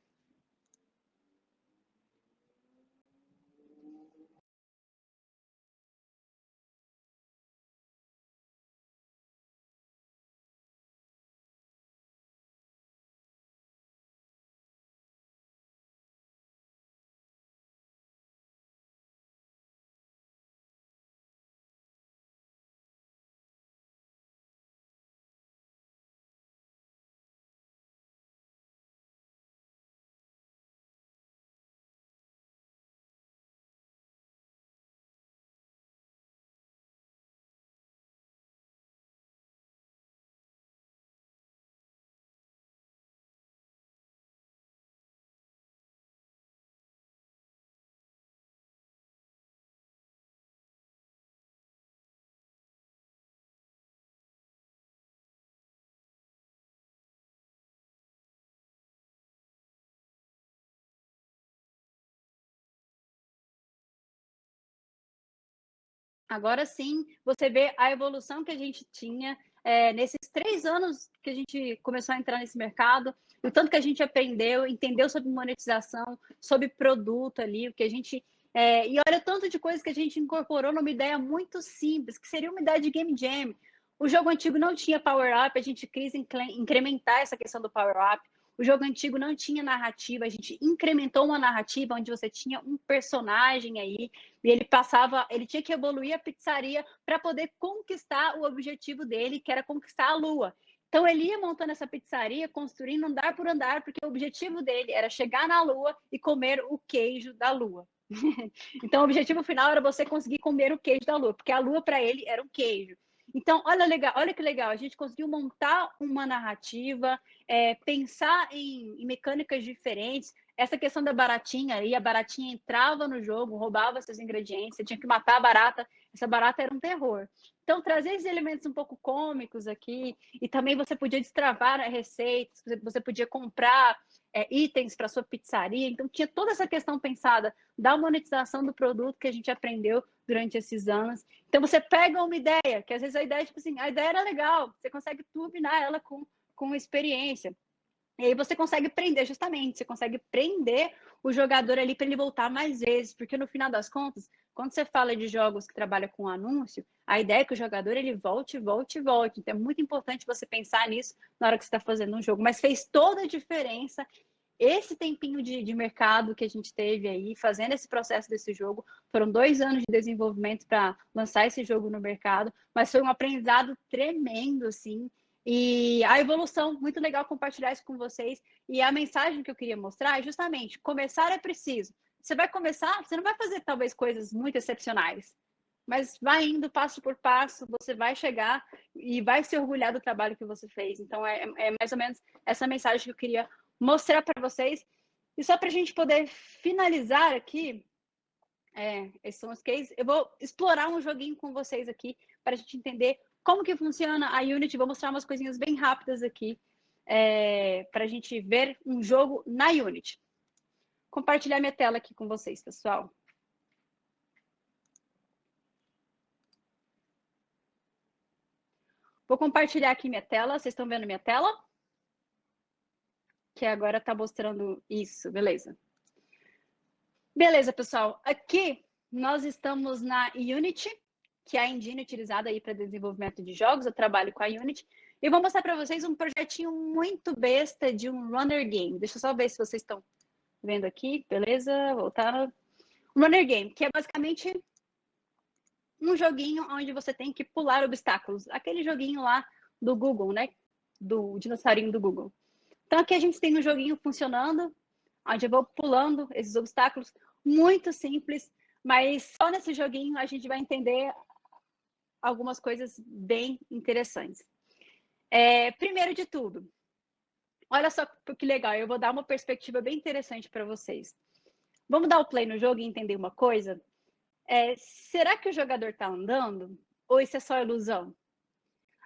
Agora sim, você vê a evolução que a gente tinha nesses 3 anos que a gente começou a entrar nesse mercado, o tanto que a gente aprendeu, entendeu sobre monetização, sobre produto ali, o que a gente. E olha o tanto de coisas que a gente incorporou numa ideia muito simples, que seria uma ideia de game jam. O jogo antigo não tinha power-up, a gente quis incrementar essa questão do power-up. O jogo antigo não tinha narrativa, a gente incrementou uma narrativa onde você tinha um personagem aí e ele tinha que evoluir a pizzaria para poder conquistar o objetivo dele, que era conquistar a Lua. Então ele ia montando essa pizzaria, construindo andar por andar, porque o objetivo dele era chegar na Lua e comer o queijo da Lua. Então o objetivo final era você conseguir comer o queijo da Lua, porque a Lua para ele era um queijo. Então, olha que legal, a gente conseguiu montar uma narrativa, pensar em mecânicas diferentes, essa questão da baratinha aí, a baratinha entrava no jogo, roubava seus ingredientes, você tinha que matar a barata, essa barata era um terror. Então, trazer esses elementos um pouco cômicos aqui, e também você podia destravar receitas, você podia comprar itens para sua pizzaria, então tinha toda essa questão pensada da monetização do produto que a gente aprendeu durante esses anos. Então, você pega uma ideia, que às vezes a ideia, tipo assim, a ideia era legal, você consegue turbinar ela com experiência. E aí você consegue prender, justamente, você consegue prender o jogador ali para ele voltar mais vezes, porque no final das contas, quando você fala de jogos que trabalham com anúncio, a ideia é que o jogador ele volte, volte, volte. Então é muito importante você pensar nisso na hora que você está fazendo um jogo. Mas fez toda a diferença esse tempinho de mercado que a gente teve aí, fazendo esse processo desse jogo. Foram 2 anos de desenvolvimento para lançar esse jogo no mercado, mas foi um aprendizado tremendo, assim. E a evolução, muito legal compartilhar isso com vocês. E a mensagem que eu queria mostrar é justamente: começar é preciso. Você vai começar, você não vai fazer talvez coisas muito excepcionais, mas vai indo passo por passo, você vai chegar e vai se orgulhar do trabalho que você fez. Então, é mais ou menos essa mensagem que eu queria mostrar para vocês. E só para a gente poder finalizar aqui, esses são os cases. Eu vou explorar um joguinho com vocês aqui para a gente entender como que funciona a Unity. Vou mostrar umas coisinhas bem rápidas aqui para a gente ver um jogo na Unity. Compartilhar minha tela aqui com vocês, pessoal. Vou compartilhar aqui minha tela. Vocês estão vendo minha tela? que agora está mostrando isso, beleza. Beleza, pessoal. Aqui nós estamos na Unity, que é a engine utilizada aí para desenvolvimento de jogos. Eu trabalho com a Unity. E vou mostrar para vocês um projetinho muito besta de um runner game. Deixa eu só ver se vocês estão vendo aqui. Beleza, voltar. Um runner game, que é basicamente um joguinho onde você tem que pular obstáculos. Aquele joguinho lá do Google, né? Do dinossaurinho do Google. Então aqui a gente tem um joguinho funcionando, onde eu vou pulando esses obstáculos. Muito simples, mas só nesse joguinho a gente vai entender algumas coisas bem interessantes. Primeiro de tudo, olha só que legal, eu vou dar uma perspectiva bem interessante para vocês. Vamos dar o play no jogo e entender uma coisa? Será que o jogador está andando ou isso é só ilusão?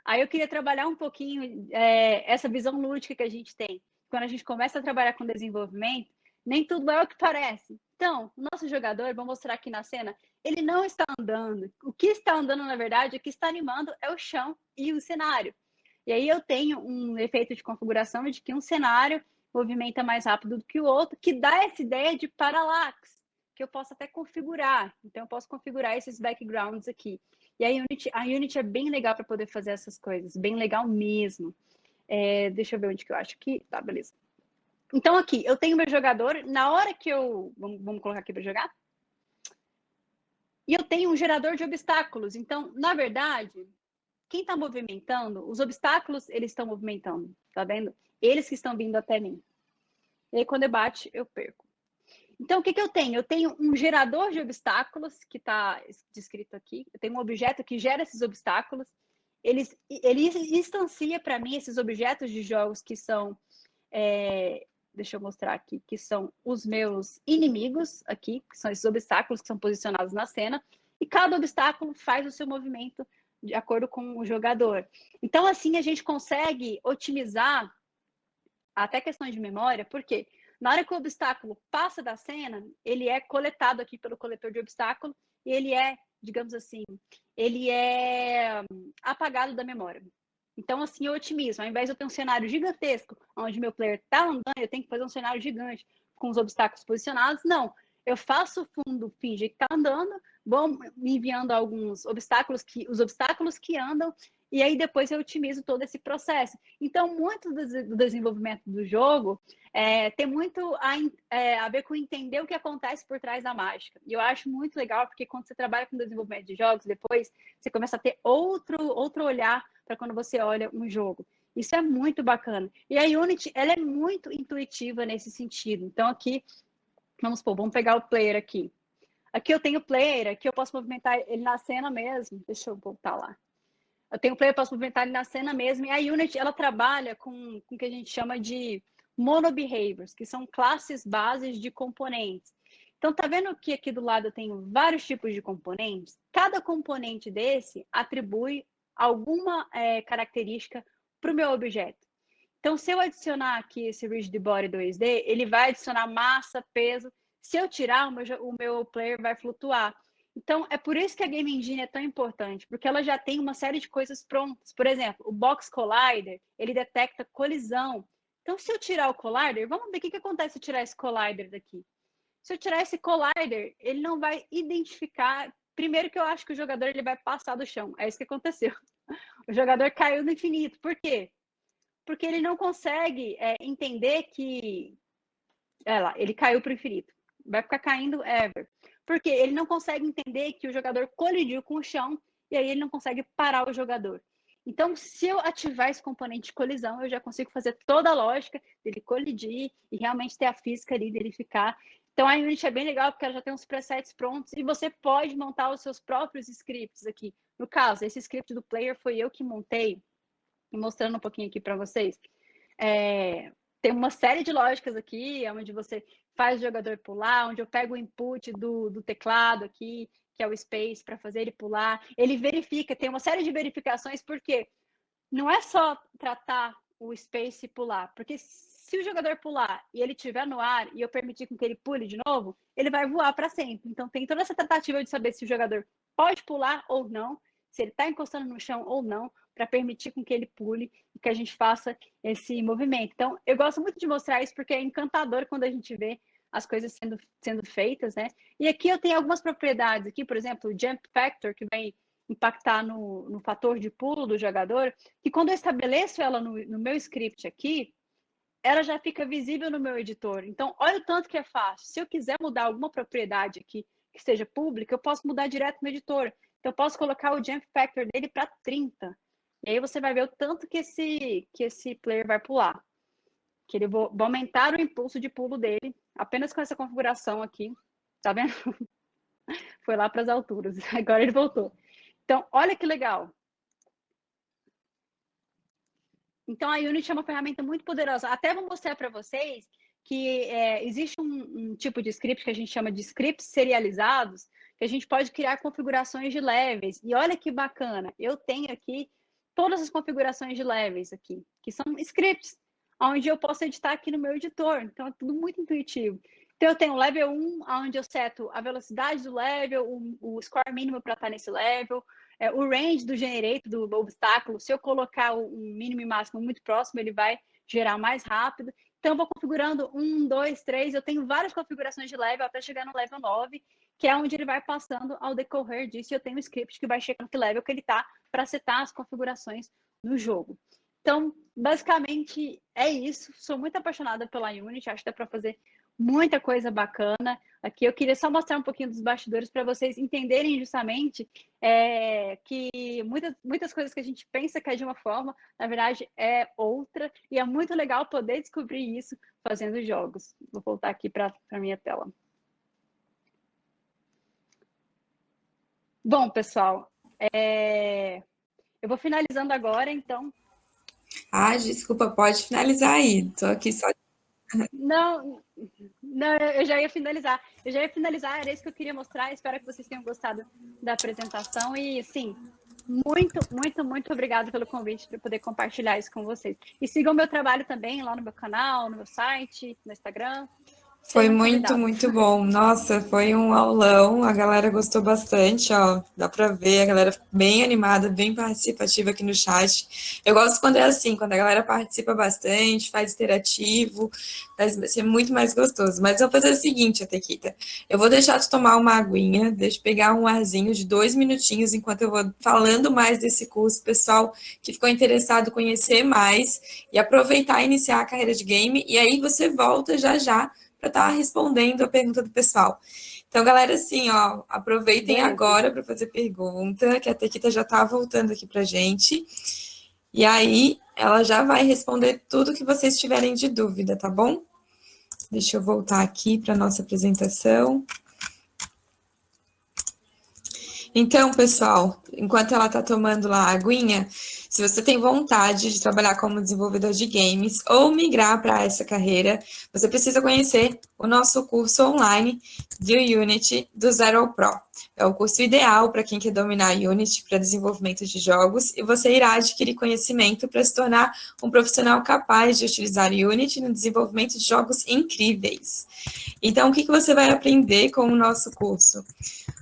Aí eu queria trabalhar um pouquinho essa visão lúdica que a gente tem. Quando a gente começa a trabalhar com desenvolvimento, nem tudo é o que parece. Então, o nosso jogador, vou mostrar aqui na cena, ele não está andando. O que está andando, na verdade, o que está animando é o chão e o cenário. E aí eu tenho um efeito de configuração de que um cenário movimenta mais rápido do que o outro, que dá essa ideia de parallax, que eu posso até configurar. Então, eu posso configurar esses backgrounds aqui. E a Unity é bem legal para poder fazer essas coisas, bem legal mesmo. Deixa eu ver onde que eu acho que... Tá, beleza. Então, aqui, eu tenho meu jogador, na hora que eu... Vamos colocar aqui para jogar. E eu tenho um gerador de obstáculos. Então, na verdade, quem está movimentando, os obstáculos, eles estão movimentando, tá vendo? Eles que estão vindo até mim. E aí, quando eu bate, eu perco. Então, o que eu tenho? Eu tenho um gerador de obstáculos, que está descrito aqui. Eu tenho um objeto que gera esses obstáculos. Ele instancia para mim esses objetos de jogos que são... deixa eu mostrar aqui, que são os meus inimigos aqui, que são esses obstáculos que são posicionados na cena. E cada obstáculo faz o seu movimento de acordo com o jogador. Então, assim, a gente consegue otimizar até questões de memória, porque na hora que o obstáculo passa da cena, ele é coletado aqui pelo coletor de obstáculo e ele é, digamos assim, ele é apagado da memória. Então, assim, eu otimizo. Ao invés de eu ter um cenário gigantesco, onde meu player está andando, eu tenho que fazer um cenário gigante com os obstáculos posicionados. Não, eu faço o fundo fingir que está andando, vou me enviando alguns obstáculos, os obstáculos que andam, e aí depois eu otimizo todo esse processo. Então, muito do desenvolvimento do jogo tem muito a ver com entender o que acontece por trás da mágica. E eu acho muito legal, porque quando você trabalha com desenvolvimento de jogos, depois você começa a ter outro olhar para quando você olha um jogo. Isso é muito bacana. E a Unity, ela é muito intuitiva nesse sentido. Então, aqui, vamos pegar o player aqui. Aqui eu tenho o player, aqui eu posso movimentar ele na cena mesmo. Deixa eu voltar lá. Eu tenho o player, eu posso movimentar ele na cena mesmo. E a Unity, ela trabalha com o que a gente chama de monobehaviors, que são classes bases de componentes. Então, tá vendo que aqui do lado eu tenho vários tipos de componentes? Cada componente desse atribui alguma característica para o meu objeto. Então, se eu adicionar aqui esse Rigid Body 2D, ele vai adicionar massa, peso. Se eu tirar, o meu player vai flutuar. Então, é por isso que a Game Engine é tão importante, porque ela já tem uma série de coisas prontas. Por exemplo, o Box Collider, ele detecta colisão. Então, se eu tirar o Collider, vamos ver o que acontece se eu tirar esse Collider daqui. Se eu tirar esse Collider, ele não vai identificar... Primeiro que eu acho que o jogador ele vai passar do chão. É isso que aconteceu. O jogador caiu no infinito. Por quê? Porque ele não consegue entender que... ele caiu para o infinito. Vai ficar caindo ever. Porque ele não consegue entender que o jogador colidiu com o chão e aí ele não consegue parar o jogador. Então, se eu ativar esse componente de colisão, eu já consigo fazer toda a lógica dele colidir e realmente ter a física ali dele ficar. Então, a Unity é bem legal porque ela já tem uns presets prontos e você pode montar os seus próprios scripts aqui. No caso, esse script do player foi eu que montei, mostrando um pouquinho aqui para vocês. Tem uma série de lógicas aqui, onde você faz o jogador pular, onde eu pego o input do teclado aqui, que é o space, para fazer ele pular. Ele verifica, tem uma série de verificações, porque não é só tratar o space e pular, porque se o jogador pular e ele estiver no ar e eu permitir que ele pule de novo, ele vai voar para sempre. Então tem toda essa tratativa de saber se o jogador pode pular ou não, se ele está encostando no chão ou não, para permitir com que ele pule e que a gente faça esse movimento. Então, eu gosto muito de mostrar isso porque é encantador quando a gente vê as coisas sendo feitas, né? E aqui eu tenho algumas propriedades aqui, por exemplo, o Jump Factor, que vai impactar no fator de pulo do jogador, que quando eu estabeleço ela no meu script aqui, ela já fica visível no meu editor. Então, olha o tanto que é fácil. Se eu quiser mudar alguma propriedade aqui que seja pública, eu posso mudar direto no editor. Então, eu posso colocar o Jump Factor dele para 30. E aí você vai ver o tanto que esse player vai pular. Que ele vou aumentar o impulso de pulo dele apenas com essa configuração aqui. Tá vendo? Foi lá para as alturas. Agora ele voltou. Então, olha que legal. Então, a Unity é uma ferramenta muito poderosa. Até vou mostrar para vocês que existe um tipo de script que a gente chama de scripts serializados, que a gente pode criar configurações de levels. E olha que bacana, eu tenho aqui todas as configurações de levels aqui, que são scripts, onde eu posso editar aqui no meu editor. Então, é tudo muito intuitivo. Então, eu tenho o level 1, onde eu seto a velocidade do level, o score mínimo para estar nesse level, o range do generator, do obstáculo. Se eu colocar um mínimo e máximo muito próximo, ele vai gerar mais rápido. Então, eu vou configurando 1, 2, 3. Eu tenho várias configurações de level até chegar no level 9, que é onde ele vai passando ao decorrer disso. E eu tenho um script que vai chegando que level que ele está para setar as configurações no jogo. Então, basicamente, é isso. Sou muito apaixonada pela Unity. Acho que dá para fazer muita coisa bacana. Aqui eu queria só mostrar um pouquinho dos bastidores para vocês entenderem justamente que muitas coisas que a gente pensa que é de uma forma, na verdade é outra, e é muito legal poder descobrir isso fazendo jogos. Vou voltar aqui para a minha tela. Bom, pessoal, eu vou finalizando agora, então. Ah, desculpa, pode finalizar aí. Estou aqui só. Não, eu já ia finalizar. Era isso que eu queria mostrar. Espero que vocês tenham gostado da apresentação. E, sim, muito, muito, muito obrigada pelo convite para poder compartilhar isso com vocês. E sigam o meu trabalho também lá no meu canal, no meu site, no Instagram. Foi muito, muito bom. Nossa, foi um aulão. A galera gostou bastante, ó. Dá para ver, a galera bem animada, bem participativa aqui no chat. Eu gosto quando é assim, quando a galera participa bastante, faz interativo, vai ser muito mais gostoso. Mas eu vou fazer o seguinte, Atequita. Eu vou deixar tu tomar uma aguinha, deixa eu pegar um arzinho de 2 minutinhos enquanto eu vou falando mais desse curso, pessoal que ficou interessado em conhecer mais e aproveitar e iniciar a carreira de game. E aí você volta já já para estar respondendo a pergunta do pessoal. Então, galera, assim, ó, aproveitem agora para fazer pergunta, que a Tequita já está voltando aqui para a gente. E aí, ela já vai responder tudo que vocês tiverem de dúvida, tá bom? Deixa eu voltar aqui para a nossa apresentação. Então, pessoal, enquanto ela está tomando lá a aguinha, se você tem vontade de trabalhar como desenvolvedor de games ou migrar para essa carreira, você precisa conhecer o nosso curso online de Unity do Zero ao Pro. É o curso ideal para quem quer dominar Unity para desenvolvimento de jogos e você irá adquirir conhecimento para se tornar um profissional capaz de utilizar Unity no desenvolvimento de jogos incríveis. Então, o que você vai aprender com o nosso curso?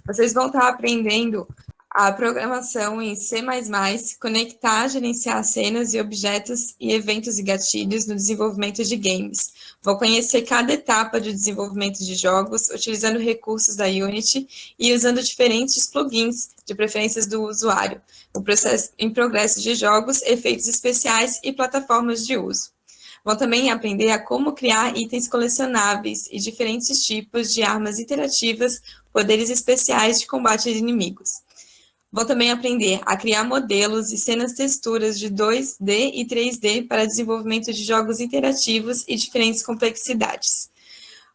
Vocês vão estar aprendendo a programação em C++, conectar, gerenciar cenas e objetos e eventos e gatilhos no desenvolvimento de games. Vou conhecer cada etapa do desenvolvimento de jogos, utilizando recursos da Unity e usando diferentes plugins, de preferências do usuário, o processo em progresso de jogos, efeitos especiais e plataformas de uso. Vão também aprender a como criar itens colecionáveis e diferentes tipos de armas interativas, poderes especiais de combate a inimigos. Vão também aprender a criar modelos e cenas texturas de 2D e 3D para desenvolvimento de jogos interativos e diferentes complexidades.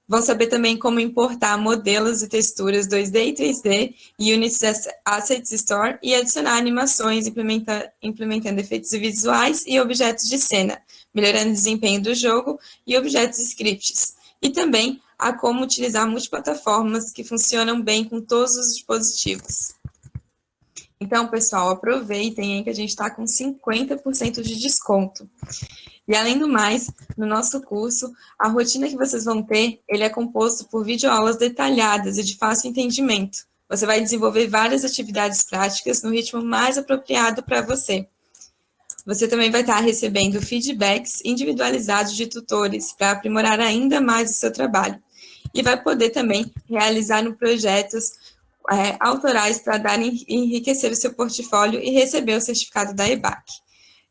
Vão saber também como importar modelos e texturas 2D e 3D, Unity Assets Store e adicionar animações, implementando efeitos visuais e objetos de cena, melhorando o desempenho do jogo e objetos scripts. E também a como utilizar multiplataformas que funcionam bem com todos os dispositivos. Então, pessoal, aproveitem aí que a gente está com 50% de desconto. E, além do mais, no nosso curso, a rotina que vocês vão ter, ele é composto por videoaulas detalhadas e de fácil entendimento. Você vai desenvolver várias atividades práticas no ritmo mais apropriado para você. Você também vai estar recebendo feedbacks individualizados de tutores para aprimorar ainda mais o seu trabalho. E vai poder também realizar projetos autorais para enriquecer o seu portfólio e receber o certificado da EBAC.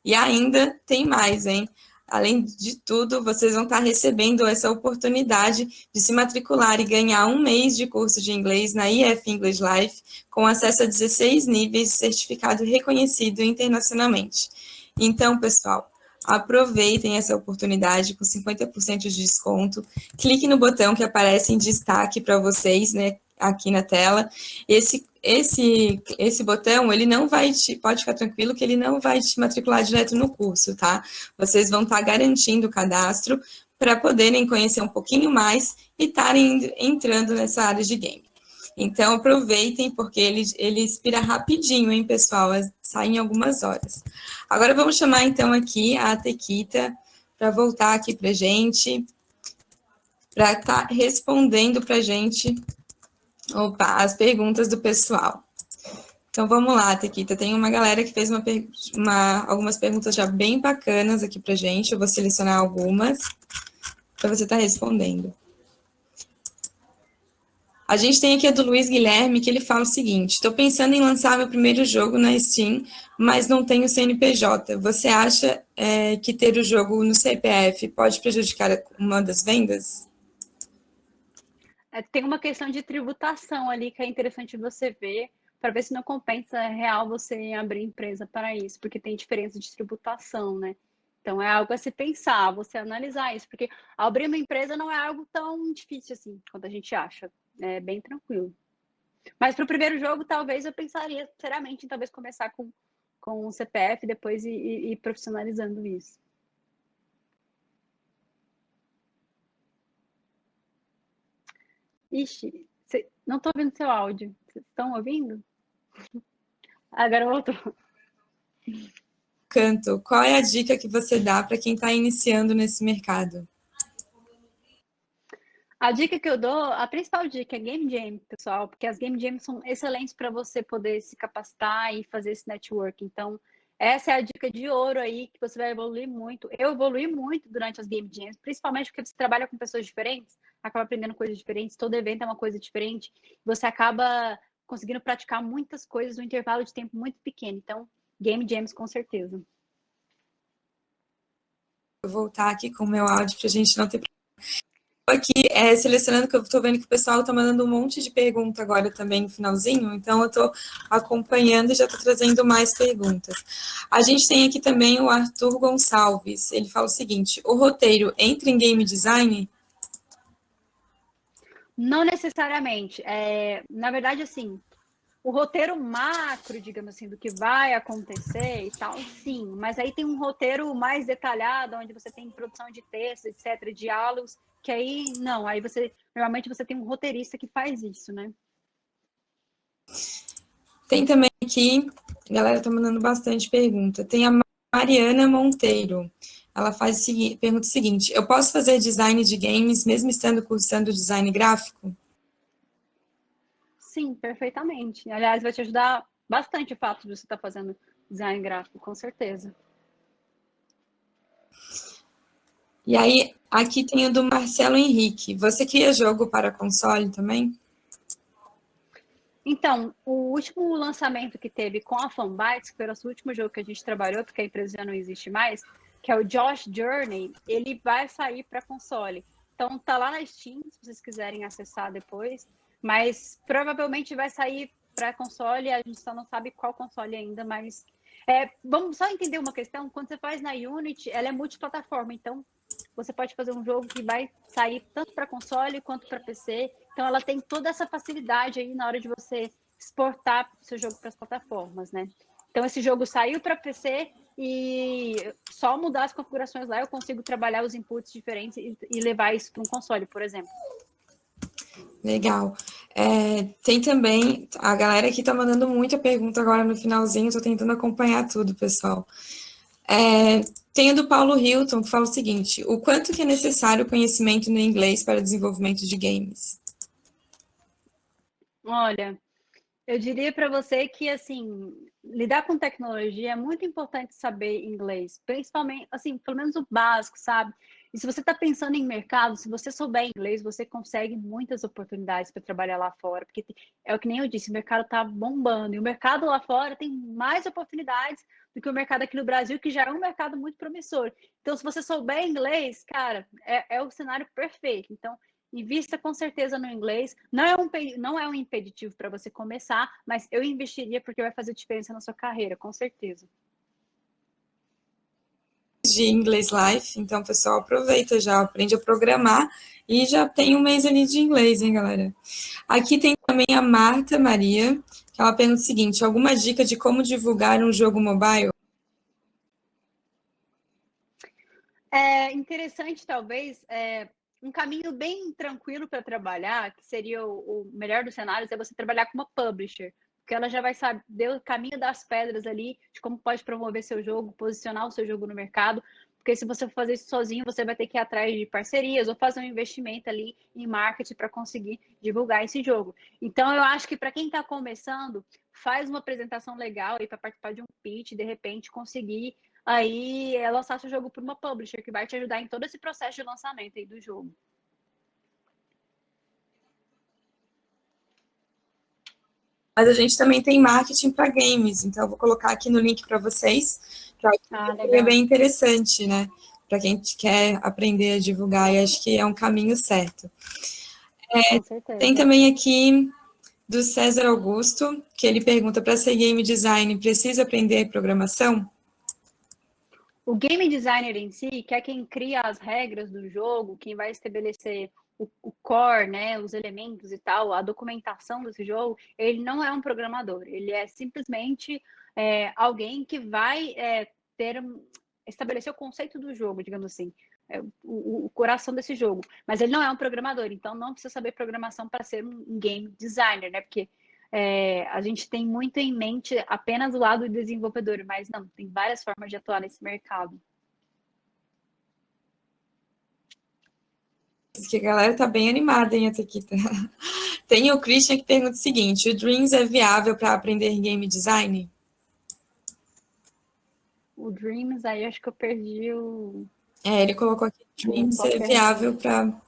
E ainda tem mais, hein? Além de tudo, vocês vão estar recebendo essa oportunidade de se matricular e ganhar 1 mês de curso de inglês na IF English Life, com acesso a 16 níveis de certificado reconhecido internacionalmente. Então, pessoal, aproveitem essa oportunidade com 50% de desconto. Clique no botão que aparece em destaque para vocês, né, aqui na tela. Esse botão, ele não vai pode ficar tranquilo que ele não vai te matricular direto no curso, tá? Vocês vão estar garantindo o cadastro para poderem conhecer um pouquinho mais e estarem entrando nessa área de game. Então, aproveitem, porque ele expira rapidinho, hein, pessoal? Sai em algumas horas. Agora, vamos chamar, então, aqui a Tequita para voltar aqui para a gente, para estar respondendo para a gente as perguntas do pessoal. Então, vamos lá, Tequita. Tem uma galera que fez algumas perguntas já bem bacanas aqui para a gente. Eu vou selecionar algumas para você estar respondendo. A gente tem aqui a do Luiz Guilherme, que ele fala o seguinte: estou pensando em lançar meu primeiro jogo na Steam, mas não tenho CNPJ. Você acha que ter o jogo no CPF pode prejudicar uma das vendas? Tem uma questão de tributação ali que é interessante você ver, para ver se não compensa real você abrir empresa para isso, porque tem diferença de tributação, né? Então é algo a se pensar, você analisar isso, porque abrir uma empresa não é algo tão difícil assim, quanto a gente acha. É bem tranquilo. Mas para o primeiro jogo, talvez eu pensaria seriamente em talvez começar com o CPF, depois ir profissionalizando isso. Ixi, não estou ouvindo seu áudio. Vocês estão ouvindo? Agora voltou. Canto, qual é a dica que você dá para quem está iniciando nesse mercado? A dica que eu dou, a principal dica é Game Jam, pessoal, porque as Game Jams são excelentes para você poder se capacitar e fazer esse network. Então, essa é a dica de ouro aí, que você vai evoluir muito. Eu evolui muito durante as Game Jams, principalmente porque você trabalha com pessoas diferentes, acaba aprendendo coisas diferentes, todo evento é uma coisa diferente, você acaba conseguindo praticar muitas coisas num intervalo de tempo muito pequeno. Então, Game Jams com certeza. Vou voltar aqui com o meu áudio para a gente não ter problema. Aqui selecionando, que eu estou vendo que o pessoal está mandando um monte de pergunta agora também no finalzinho, então eu estou acompanhando e já estou trazendo mais perguntas. A gente tem aqui também o Arthur Gonçalves, ele fala o seguinte: o roteiro entra em game design? Não necessariamente. Na verdade, assim, o roteiro macro, digamos assim, do que vai acontecer e tal, sim. Mas aí tem um roteiro mais detalhado, onde você tem produção de texto, etc., diálogos, que aí não. Aí normalmente você tem um roteirista que faz isso, né? Tem também aqui, a galera está mandando bastante pergunta. Tem a Mariana Monteiro. Ela pergunta o seguinte: eu posso fazer design de games mesmo estando cursando design gráfico? Sim, perfeitamente. Aliás, vai te ajudar bastante o fato de você estar fazendo design gráfico, com certeza. E aí, aqui tem o do Marcelo Henrique. Você cria jogo para console também? Então, o último lançamento que teve com a Fanbytes, que foi o nosso último jogo que a gente trabalhou, porque a empresa já não existe mais, que é o Josh Journey, ele vai sair para console. Então, tá lá na Steam, se vocês quiserem acessar depois, mas provavelmente vai sair para console, a gente só não sabe qual console ainda, mas vamos só entender uma questão, quando você faz na Unity, ela é multiplataforma, então você pode fazer um jogo que vai sair tanto para console quanto para PC. Então, ela tem toda essa facilidade aí na hora de você exportar o seu jogo para as plataformas, né? Então, esse jogo saiu para PC e só mudar as configurações lá eu consigo trabalhar os inputs diferentes e levar isso para um console, por exemplo. Legal. Tem também, a galera aqui tá mandando muita pergunta agora no finalzinho, estou tentando acompanhar tudo, pessoal. Tem o do Paulo Hilton, que fala o seguinte: o quanto que é necessário conhecimento no inglês para o desenvolvimento de games? Olha, eu diria para você que, assim, lidar com tecnologia é muito importante saber inglês, principalmente, assim, pelo menos o básico, sabe? E se você está pensando em mercado, se você souber inglês, você consegue muitas oportunidades para trabalhar lá fora, porque é o que nem eu disse, o mercado está bombando, e o mercado lá fora tem mais oportunidades do que o mercado aqui no Brasil, que já é um mercado muito promissor. Então, se você souber inglês, cara, é o cenário perfeito. Então, invista com certeza no inglês. Não é um impeditivo para você começar, mas eu investiria porque vai fazer diferença na sua carreira, com certeza. De English Life, então, pessoal, aproveita já, aprende a programar e já tem um mês ali de inglês, hein, galera? Aqui tem também a Marta Maria, que ela pergunta o seguinte: alguma dica de como divulgar um jogo mobile? É interessante, talvez, um caminho bem tranquilo para trabalhar, que seria o melhor dos cenários, é você trabalhar com uma publisher, porque ela já vai saber o caminho das pedras ali, de como pode promover seu jogo, posicionar o seu jogo no mercado, porque se você for fazer isso sozinho, você vai ter que ir atrás de parcerias ou fazer um investimento ali em marketing para conseguir divulgar esse jogo. Então, eu acho que para quem está começando, faz uma apresentação legal aí para participar de um pitch, de repente conseguir aí é lançar seu jogo por uma publisher que vai te ajudar em todo esse processo de lançamento aí do jogo. Mas a gente também tem marketing para games, então eu vou colocar aqui no link para vocês, que é Legal. bem interessante, né? Para quem quer aprender a divulgar, e acho que é um caminho certo. Com Tem certeza. também aqui do César Augusto, que ele pergunta: para ser game design, precisa aprender programação? O game designer em si, que é quem cria as regras do jogo, quem vai estabelecer o core, né, os elementos e tal, a documentação desse jogo, ele não é um programador, ele é simplesmente alguém que vai estabelecer o conceito do jogo, digamos assim, o coração desse jogo. Mas ele não é um programador, então não precisa saber programação para ser um game designer, né? Porque a gente tem muito em mente apenas o lado do desenvolvedor, mas não, tem várias formas de atuar nesse mercado. Que a galera tá bem animada, hein, até aqui. Tem o Christian que pergunta o seguinte: o Dreams é viável para aprender game design? O Dreams, aí acho que eu perdi Ele colocou aqui: Dreams a é viável pergunta.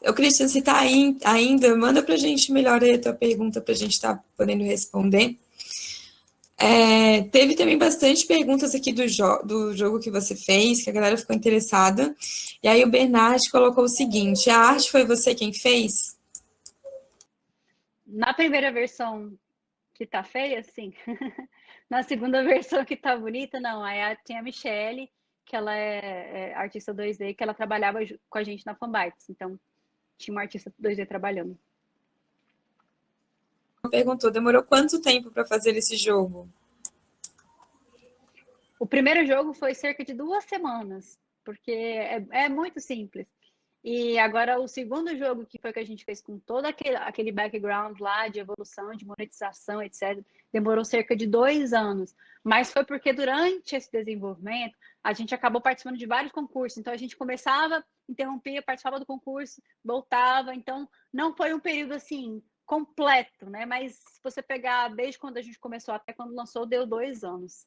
para. O Christian, se tá aí ainda, manda pra gente melhor aí a tua pergunta pra gente estar podendo responder. Teve também bastante perguntas aqui do jogo que você fez, que a galera ficou interessada. E aí o Bernard colocou o seguinte: a arte foi você quem fez? Na primeira versão que tá feia, sim. Na segunda versão que tá bonita, não. Aí tem a Michelle, que ela é artista 2D, que ela trabalhava com a gente na Fanbytes. Então, tinha uma artista 2D trabalhando. Perguntou: demorou quanto tempo para fazer esse jogo? O primeiro jogo foi cerca de 2 semanas, porque é muito simples. E agora o segundo jogo, que foi que a gente fez com todo aquele background lá de evolução, de monetização, etc., demorou cerca de 2 anos. Mas foi porque durante esse desenvolvimento a gente acabou participando de vários concursos. Então a gente começava, interrompia, participava do concurso, voltava. Então não foi um período assim completo, né? Mas se você pegar desde quando a gente começou até quando lançou, deu 2 anos.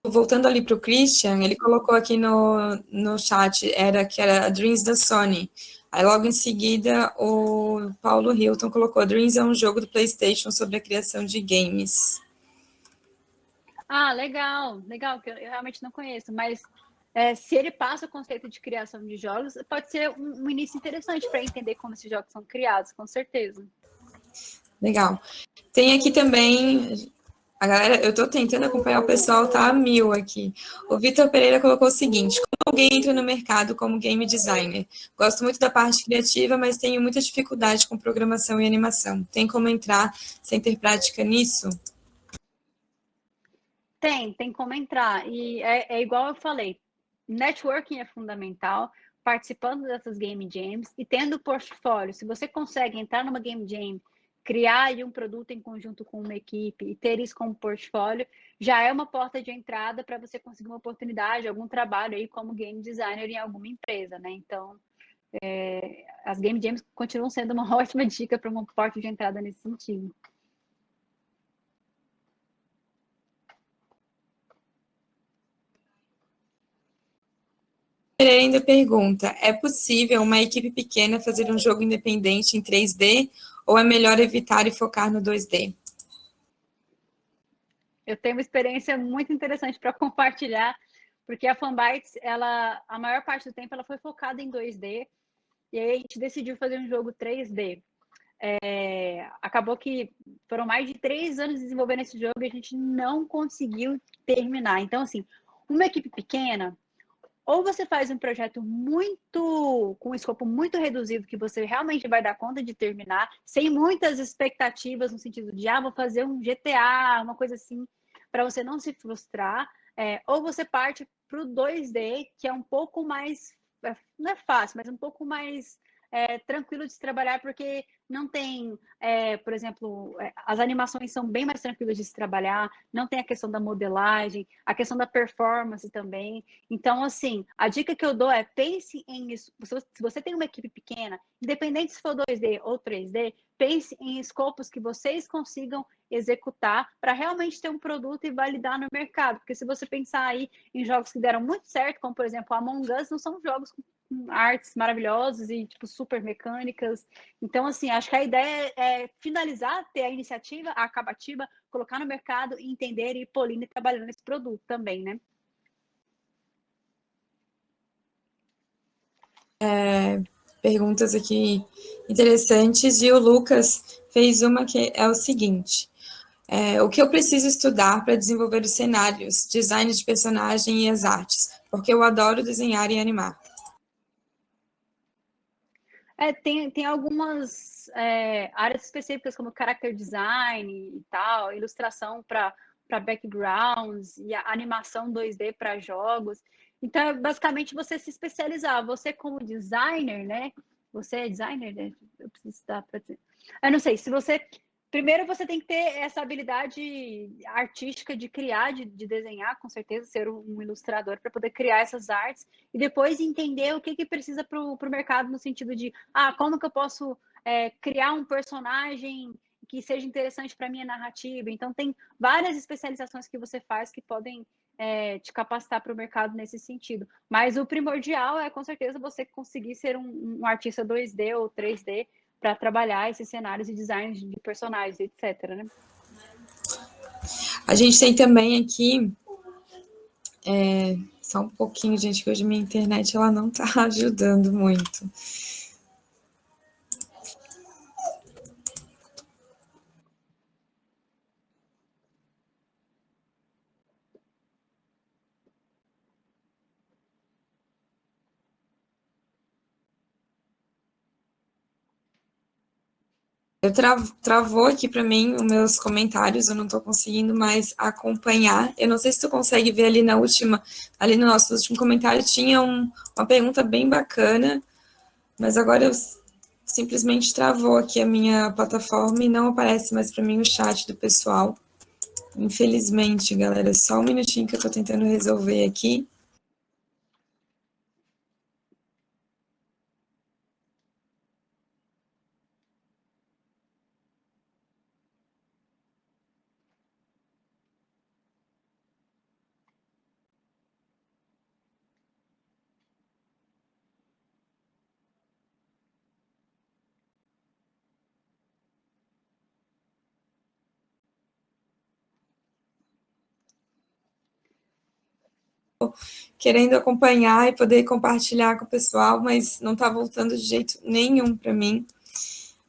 Voltando ali para o Christian, ele colocou aqui no chat que era a Dreams da Sony. Aí logo em seguida o Paulo Hilton colocou: Dreams é um jogo do PlayStation sobre a criação de games. Ah, legal, legal, que eu realmente não conheço, mas se ele passa o conceito de criação de jogos, pode ser um início interessante para entender como esses jogos são criados, com certeza. Legal. Tem aqui também a galera, eu estou tentando acompanhar o pessoal, tá a mil aqui. O Vitor Pereira colocou o seguinte: como alguém entra no mercado como game designer? Gosto muito da parte criativa, mas tenho muita dificuldade com programação e animação. Tem como entrar sem ter prática nisso? Tem como entrar. E é igual eu falei, networking é fundamental, participando dessas game jams e tendo portfólio. Se você consegue entrar numa game jam, criar aí um produto em conjunto com uma equipe e ter isso como portfólio, já é uma porta de entrada para você conseguir uma oportunidade, algum trabalho aí como game designer em alguma empresa, né? Então, As Game Jams continuam sendo uma ótima dica para uma porta de entrada nesse sentido. Ainda pergunta: é possível uma equipe pequena fazer um jogo independente em 3D ou é melhor evitar e focar no 2D? Eu tenho uma experiência muito interessante para compartilhar, porque a Fanbytes, a maior parte do tempo, ela foi focada em 2D, e aí a gente decidiu fazer um jogo 3D. Acabou que foram mais de 3 anos desenvolvendo esse jogo e a gente não conseguiu terminar. Então, assim, uma equipe pequena, ou você faz um projeto com um escopo muito reduzido, que você realmente vai dar conta de terminar, sem muitas expectativas, no sentido de, vou fazer um GTA, uma coisa assim, para você não se frustrar, ou você parte para o 2D, que é um pouco mais, não é fácil, mas um pouco mais tranquilo de se trabalhar, porque não tem, por exemplo, as animações são bem mais tranquilas de se trabalhar, não tem a questão da modelagem, a questão da performance também. Então, assim, a dica que eu dou é pense em isso. Se você tem uma equipe pequena, independente se for 2D ou 3D, pense em escopos que vocês consigam executar para realmente ter um produto e validar no mercado. Porque se você pensar aí em jogos que deram muito certo, como por exemplo Among Us, não são jogos com artes maravilhosas e tipo super mecânicas. Então, assim, acho que a ideia é finalizar, ter a iniciativa, a acabativa, colocar no mercado, entender e ir polindo e trabalhando nesse produto também, né? Perguntas aqui interessantes. E o Lucas fez uma que é o seguinte: o que eu preciso estudar para desenvolver os cenários, design de personagem e as artes? Porque eu adoro desenhar e animar. Tem algumas áreas específicas, como character design e tal, ilustração para backgrounds e a animação 2D para jogos. Então, é basicamente você se especializar. Você, como designer, né? Você é designer, né? Eu preciso dar para dizer. Eu não sei, se você. Primeiro, você tem que ter essa habilidade artística de criar, de desenhar, com certeza, ser um ilustrador para poder criar essas artes e depois entender o que precisa para o mercado no sentido de, como que eu posso criar um personagem que seja interessante para a minha narrativa. Então, tem várias especializações que você faz que podem te capacitar para o mercado nesse sentido. Mas o primordial é, com certeza, você conseguir ser um artista 2D ou 3D para trabalhar esses cenários e designs de personagens, etc. Né? A gente tem também aqui, só um pouquinho, gente, que hoje minha internet ela não está ajudando muito. Travou aqui para mim os meus comentários, eu não estou conseguindo mais acompanhar. Eu não sei se tu consegue ver ali no nosso último comentário, tinha uma pergunta bem bacana, mas agora simplesmente travou aqui a minha plataforma e não aparece mais para mim o chat do pessoal. Infelizmente, galera, só um minutinho que eu estou tentando resolver aqui. Querendo acompanhar e poder compartilhar com o pessoal, mas não está voltando de jeito nenhum para mim.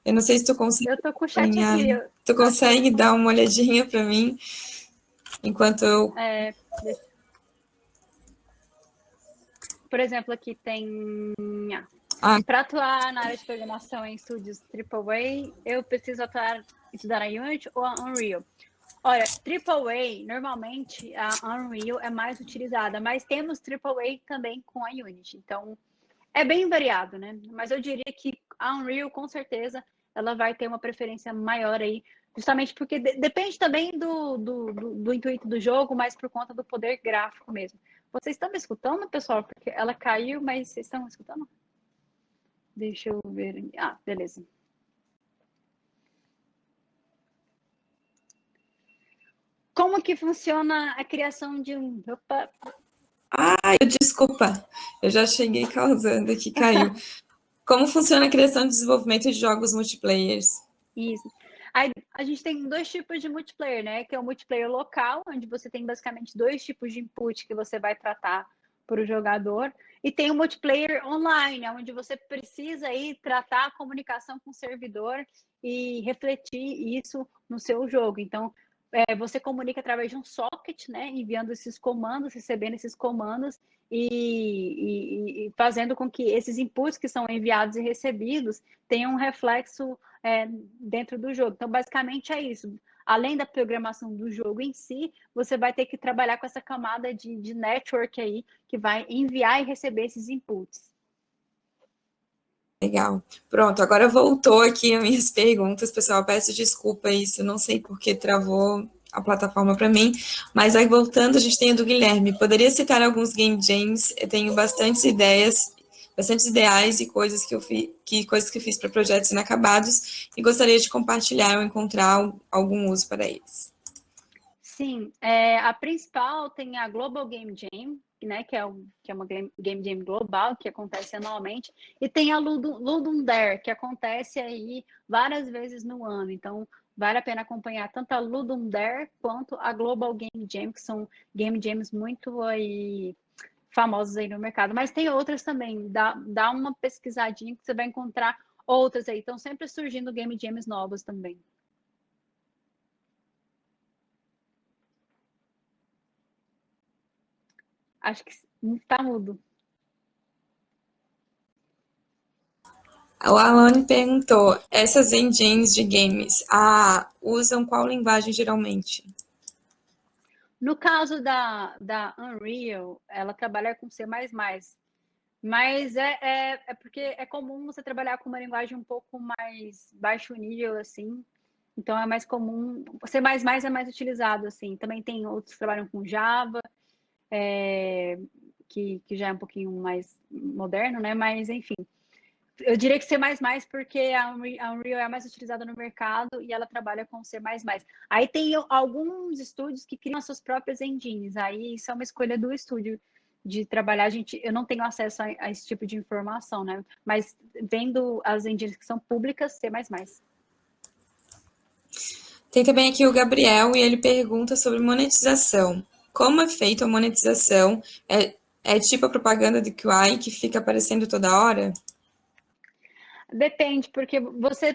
Eu não sei se tu consegue Eu tô com o chat acompanhar. aqui. Tu consegue dar uma olhadinha para mim enquanto eu. Por exemplo, aqui tem. Para atuar na área de programação em estúdios AAA, eu preciso estudar a Unity ou a Unreal? Olha, AAA, normalmente a Unreal é mais utilizada, mas temos AAA também com a Unity. Então, é bem variado, né? Mas eu diria que a Unreal, com certeza, ela vai ter uma preferência maior aí, justamente porque depende também do intuito do jogo, mas por conta do poder gráfico mesmo. Vocês estão me escutando, pessoal? Porque ela caiu, mas vocês estão me escutando? Deixa eu ver. Ah, beleza. Como que funciona a criação de um... Opa. Desculpa, eu já cheguei causando aqui, caiu. Como funciona a criação e desenvolvimento de jogos multiplayers? Isso. Aí, a gente tem dois tipos de multiplayer, né? Que é o multiplayer local, onde você tem basicamente dois tipos de input que você vai tratar para o jogador. E tem o multiplayer online, onde você precisa aí tratar a comunicação com o servidor e refletir isso no seu jogo. Então, você comunica através de um socket, né? Enviando esses comandos, recebendo esses comandos e fazendo com que esses inputs que são enviados e recebidos tenham um reflexo dentro do jogo. Então, basicamente é isso. Além da programação do jogo em si, você vai ter que trabalhar com essa camada de network aí, que vai enviar e receber esses inputs. Legal. Pronto, agora voltou aqui as minhas perguntas, pessoal. Peço desculpa isso, não sei por que travou a plataforma para mim, mas aí voltando, a gente tem a do Guilherme. Poderia citar alguns game jams? Eu tenho bastantes ideias, bastantes ideais e coisas que eu fiz para projetos inacabados e gostaria de compartilhar ou encontrar algum uso para eles. Sim, a principal tem a Global Game Jam, né, que é uma Game Jam global, que acontece anualmente, e tem a Ludum Dare, que acontece aí várias vezes no ano. Então, vale a pena acompanhar tanto a Ludum Dare quanto a Global Game Jam, que são Game Jams muito aí famosos aí no mercado. Mas tem outras também, dá uma pesquisadinha que você vai encontrar outras aí. Estão sempre surgindo Game Jams novos também. Acho que tá mudo. O Alan perguntou, essas engines de games, usam qual linguagem geralmente? No caso da Unreal, ela trabalha com C++, mas é porque é comum você trabalhar com uma linguagem um pouco mais baixo nível, assim, então é mais comum, C++ é mais utilizado, assim, também tem outros que trabalham com Java, que já é um pouquinho mais moderno, né, mas enfim, eu diria que C++ porque a Unreal é a mais utilizada no mercado e ela trabalha com C++. Aí tem alguns estúdios que criam as suas próprias engines. Aí isso é uma escolha do estúdio de trabalhar. Eu não tenho acesso a esse tipo de informação, né? Mas vendo as engines que são públicas, C++. Tem também aqui o Gabriel e ele pergunta sobre monetização. Como é feita a monetização? É tipo a propaganda do QI que fica aparecendo toda hora? Depende, porque você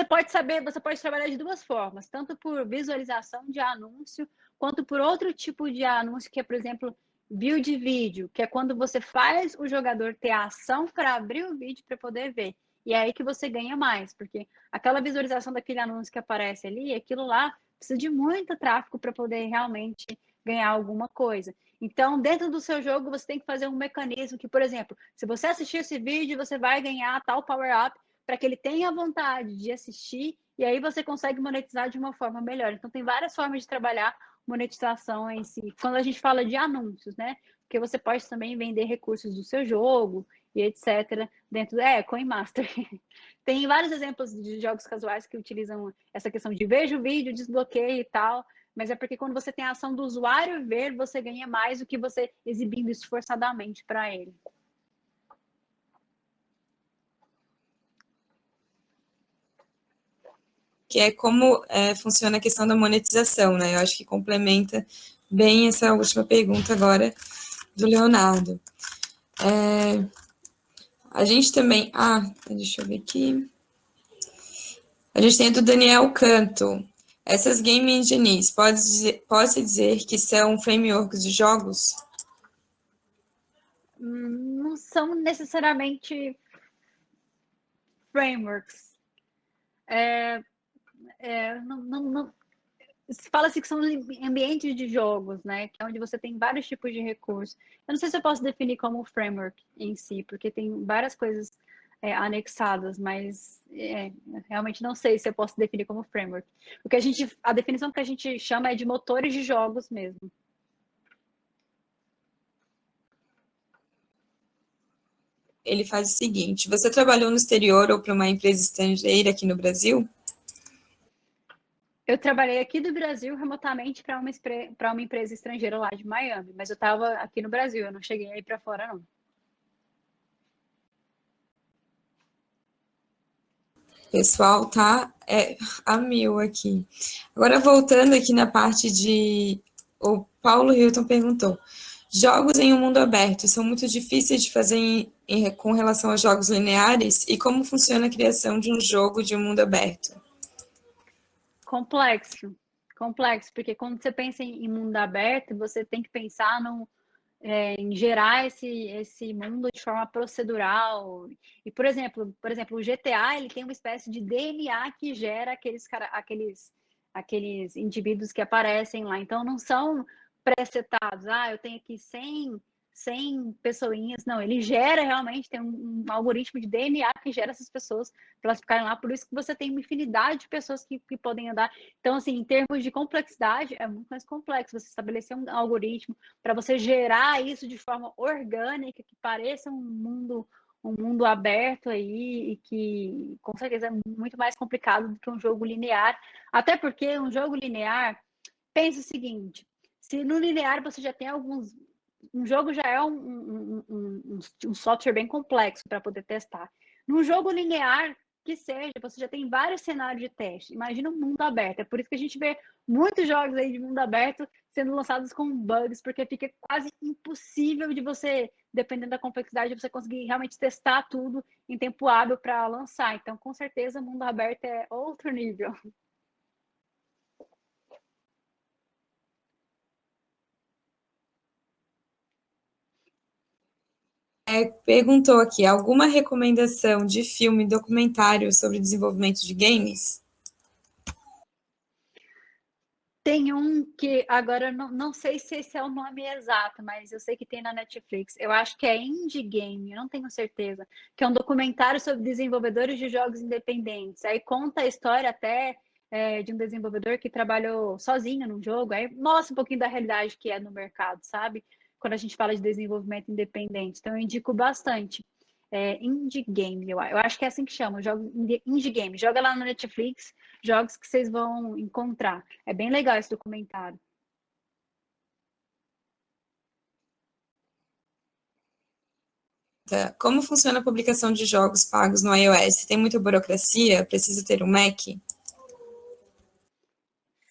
pode saber, você pode trabalhar de duas formas, tanto por visualização de anúncio, quanto por outro tipo de anúncio, que é, por exemplo, view de vídeo, que é quando você faz o jogador ter a ação para abrir o vídeo para poder ver. E é aí que você ganha mais, porque aquela visualização daquele anúncio que aparece ali, aquilo lá precisa de muito tráfego para poder realmente ganhar alguma coisa. Então, dentro do seu jogo, você tem que fazer um mecanismo que, por exemplo, se você assistir esse vídeo, você vai ganhar tal power-up para que ele tenha vontade de assistir e aí você consegue monetizar de uma forma melhor. Então, tem várias formas de trabalhar monetização em si. Quando a gente fala de anúncios, né? Porque você pode também vender recursos do seu jogo e etc. dentro do Coinmaster. Tem vários exemplos de jogos casuais que utilizam essa questão de veja o vídeo, desbloqueia e tal, mas é porque quando você tem a ação do usuário ver, você ganha mais do que você exibindo isso forçadamente para ele. Que é como funciona a questão da monetização, né? Eu acho que complementa bem essa última pergunta agora do Leonardo. A gente também. Deixa eu ver aqui. A gente tem a do Daniel Canto. Essas game engines, pode-se dizer que são frameworks de jogos? Não são necessariamente frameworks. Não, fala-se que são ambientes de jogos, né? Que é onde você tem vários tipos de recursos. Eu não sei se eu posso definir como framework em si, porque tem várias coisas anexadas, mas realmente não sei se eu posso definir como framework. A definição que a gente chama é de motores de jogos mesmo. ele faz o seguinte: você trabalhou no exterior ou para uma empresa estrangeira aqui no Brasil? Eu trabalhei aqui do Brasil remotamente para uma empresa estrangeira lá de Miami, mas eu estava aqui no Brasil, eu não cheguei aí para fora, não. Pessoal, tá a mil aqui. Agora, voltando aqui na parte de. O Paulo Hilton perguntou: jogos em um mundo aberto são muito difíceis de fazer com relação aos jogos lineares? E como funciona a criação de um jogo de um mundo aberto? Complexo, complexo, porque quando você pensa em mundo aberto, você tem que pensar em gerar esse mundo de forma procedural. E, por exemplo, o GTA ele tem uma espécie de DNA que gera aqueles indivíduos que aparecem lá. Então, não são pré-setados. Ah, eu tenho aqui 100 pessoinhas. Não, ele gera realmente, tem um algoritmo de DNA que gera essas pessoas para elas ficarem lá. Por isso que você tem uma infinidade de pessoas que podem andar. Então, assim, em termos de complexidade, é muito mais complexo você estabelecer um algoritmo para você gerar isso de forma orgânica, que pareça um mundo aberto aí, e que com certeza é muito mais complicado do que um jogo linear. Até porque um jogo linear, pensa o seguinte: se no linear você já tem alguns. Um jogo já é um software bem complexo para poder testar. Num jogo linear, que seja, você já tem vários cenários de teste. Imagina um mundo aberto. É por isso que a gente vê muitos jogos aí de mundo aberto sendo lançados com bugs, porque fica quase impossível de você, dependendo da complexidade, você conseguir realmente testar tudo em tempo hábil para lançar. Então, com certeza, mundo aberto é outro nível. Perguntou aqui: alguma recomendação de filme, documentário sobre desenvolvimento de games? Tem um que agora não sei se esse é o nome exato, mas eu sei que tem na Netflix. Eu acho que é Indie Game, eu não tenho certeza. Que é um documentário sobre desenvolvedores de jogos independentes. Aí conta a história até de um desenvolvedor que trabalhou sozinho num jogo. Aí mostra um pouquinho da realidade que é no mercado, sabe? Quando a gente fala de desenvolvimento independente. Então eu indico bastante. Indie Game, eu acho que é assim que chama, jogo Indie Game. Joga lá no Netflix, jogos que vocês vão encontrar. É bem legal esse documentário. Tá. Como funciona a publicação de jogos pagos no iOS? Tem muita burocracia? Preciso ter um Mac?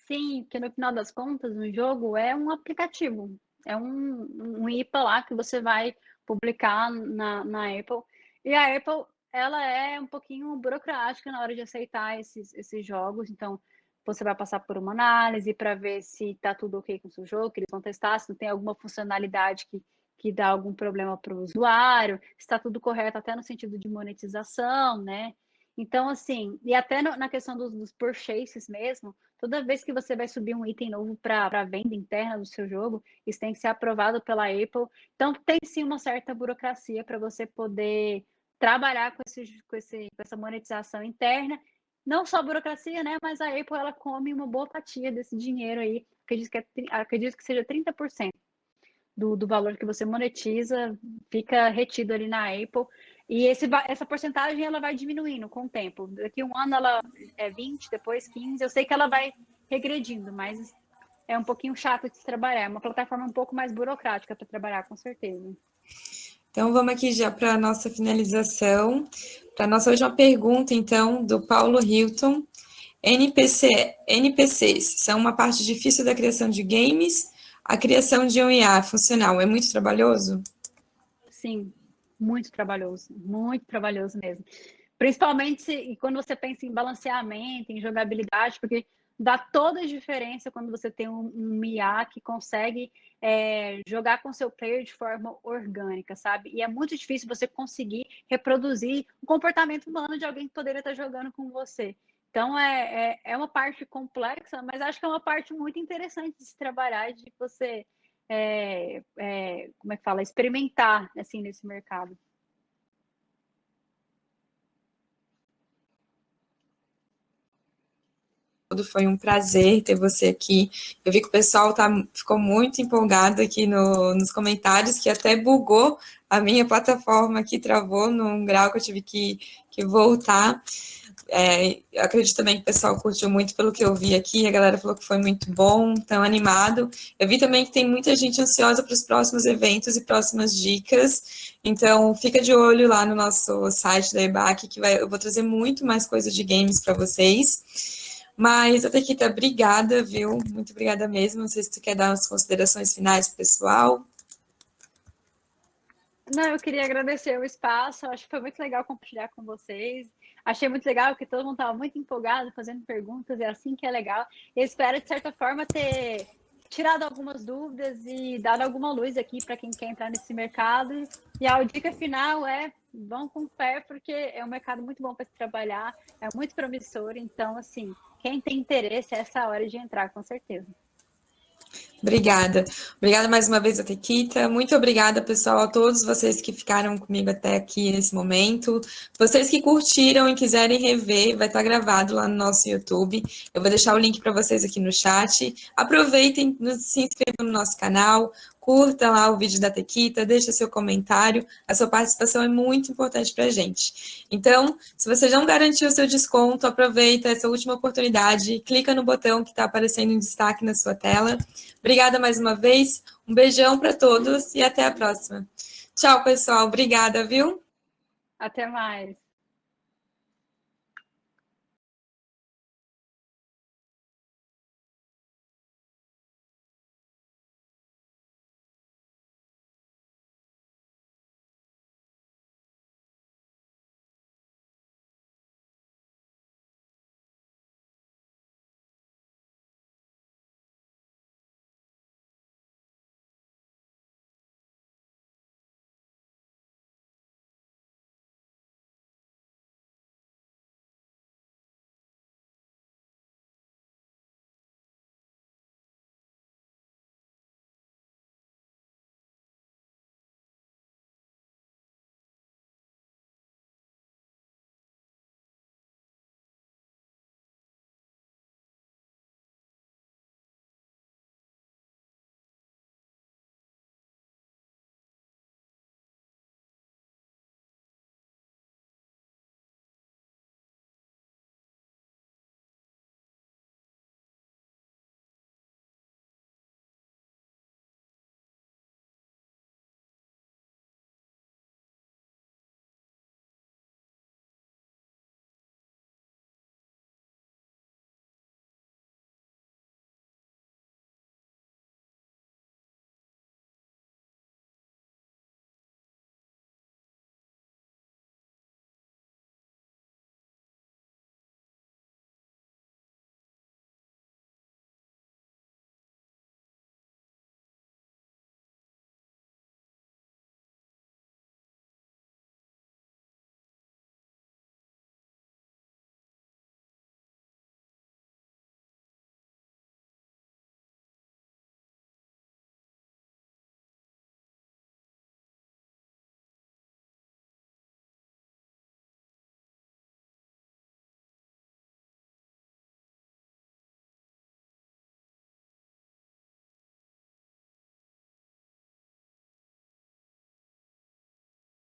Sim, porque no final das contas, um jogo é um aplicativo. É um IPA lá que você vai publicar na Apple. E a Apple, ela é um pouquinho burocrática na hora de aceitar esses jogos. Então, você vai passar por uma análise para ver se está tudo ok com o seu jogo, que eles vão testar, se não tem alguma funcionalidade que dá algum problema para o usuário, se está tudo correto até no sentido de monetização, né? Então, assim, e até na questão dos purchases mesmo, toda vez que você vai subir um item novo para a venda interna do seu jogo, isso tem que ser aprovado pela Apple. Então, tem sim uma certa burocracia para você poder trabalhar com essa monetização interna. Não só burocracia, né? Mas a Apple ela come uma boa fatia desse dinheiro aí. Acredito que seja 30% do valor que você monetiza fica retido ali na Apple. E essa porcentagem ela vai diminuindo com o tempo. Daqui a um ano ela é 20, depois 15. Eu sei que ela vai regredindo, mas é um pouquinho chato de se trabalhar. É uma plataforma um pouco mais burocrática para trabalhar, com certeza. Então, vamos aqui já para a nossa finalização. Para a nossa última pergunta, então, do Paulo Hilton. NPCs são uma parte difícil da criação de games. A criação de um IA funcional é muito trabalhoso? Sim, muito trabalhoso mesmo. Principalmente quando você pensa em balanceamento, em jogabilidade, porque dá toda a diferença quando você tem um IA que consegue jogar com seu player de forma orgânica, sabe? E é muito difícil você conseguir reproduzir o comportamento humano de alguém que poderia estar jogando com você. Então é uma parte complexa, mas acho que é uma parte muito interessante de se trabalhar, de você como é que fala, experimentar assim nesse mercado. Foi um prazer ter você aqui. Eu vi que o pessoal ficou muito empolgado aqui nos comentários, que até bugou a minha plataforma aqui, travou num grau que eu tive que voltar. Eu acredito também que o pessoal curtiu muito pelo que eu vi aqui, a galera falou que foi muito bom, tão animado. Eu vi também que tem muita gente ansiosa para os próximos eventos e próximas dicas, então fica de olho lá no nosso site da EBAC, que eu vou trazer muito mais coisa de games para vocês. Mas, Atequita, obrigada, viu? Muito obrigada mesmo. Não sei se tu quer dar umas considerações finais pro pessoal. Não, eu queria agradecer o espaço, acho que foi muito legal compartilhar com vocês. Achei muito legal que todo mundo estava muito empolgado, fazendo perguntas, é assim que é legal. Eu espero, de certa forma, ter tirado algumas dúvidas e dado alguma luz aqui para quem quer entrar nesse mercado. E a dica final é: vão com fé, porque é um mercado muito bom para se trabalhar, é muito promissor. Então, assim, quem tem interesse, essa é a hora de entrar, com certeza. Obrigada. Obrigada mais uma vez, Atequita. Muito obrigada, pessoal, a todos vocês que ficaram comigo até aqui nesse momento. Vocês que curtiram e quiserem rever, vai estar gravado lá no nosso YouTube. Eu vou deixar o link para vocês aqui no chat. Aproveitem, se inscrevam no nosso canal, curta lá o vídeo da Tequita, deixa seu comentário. A sua participação é muito importante para a gente. Então, se você não garantiu o seu desconto, aproveita essa última oportunidade, clica no botão que está aparecendo em destaque na sua tela. Obrigada mais uma vez, um beijão para todos e até a próxima. Tchau, pessoal. Obrigada, viu? Até mais.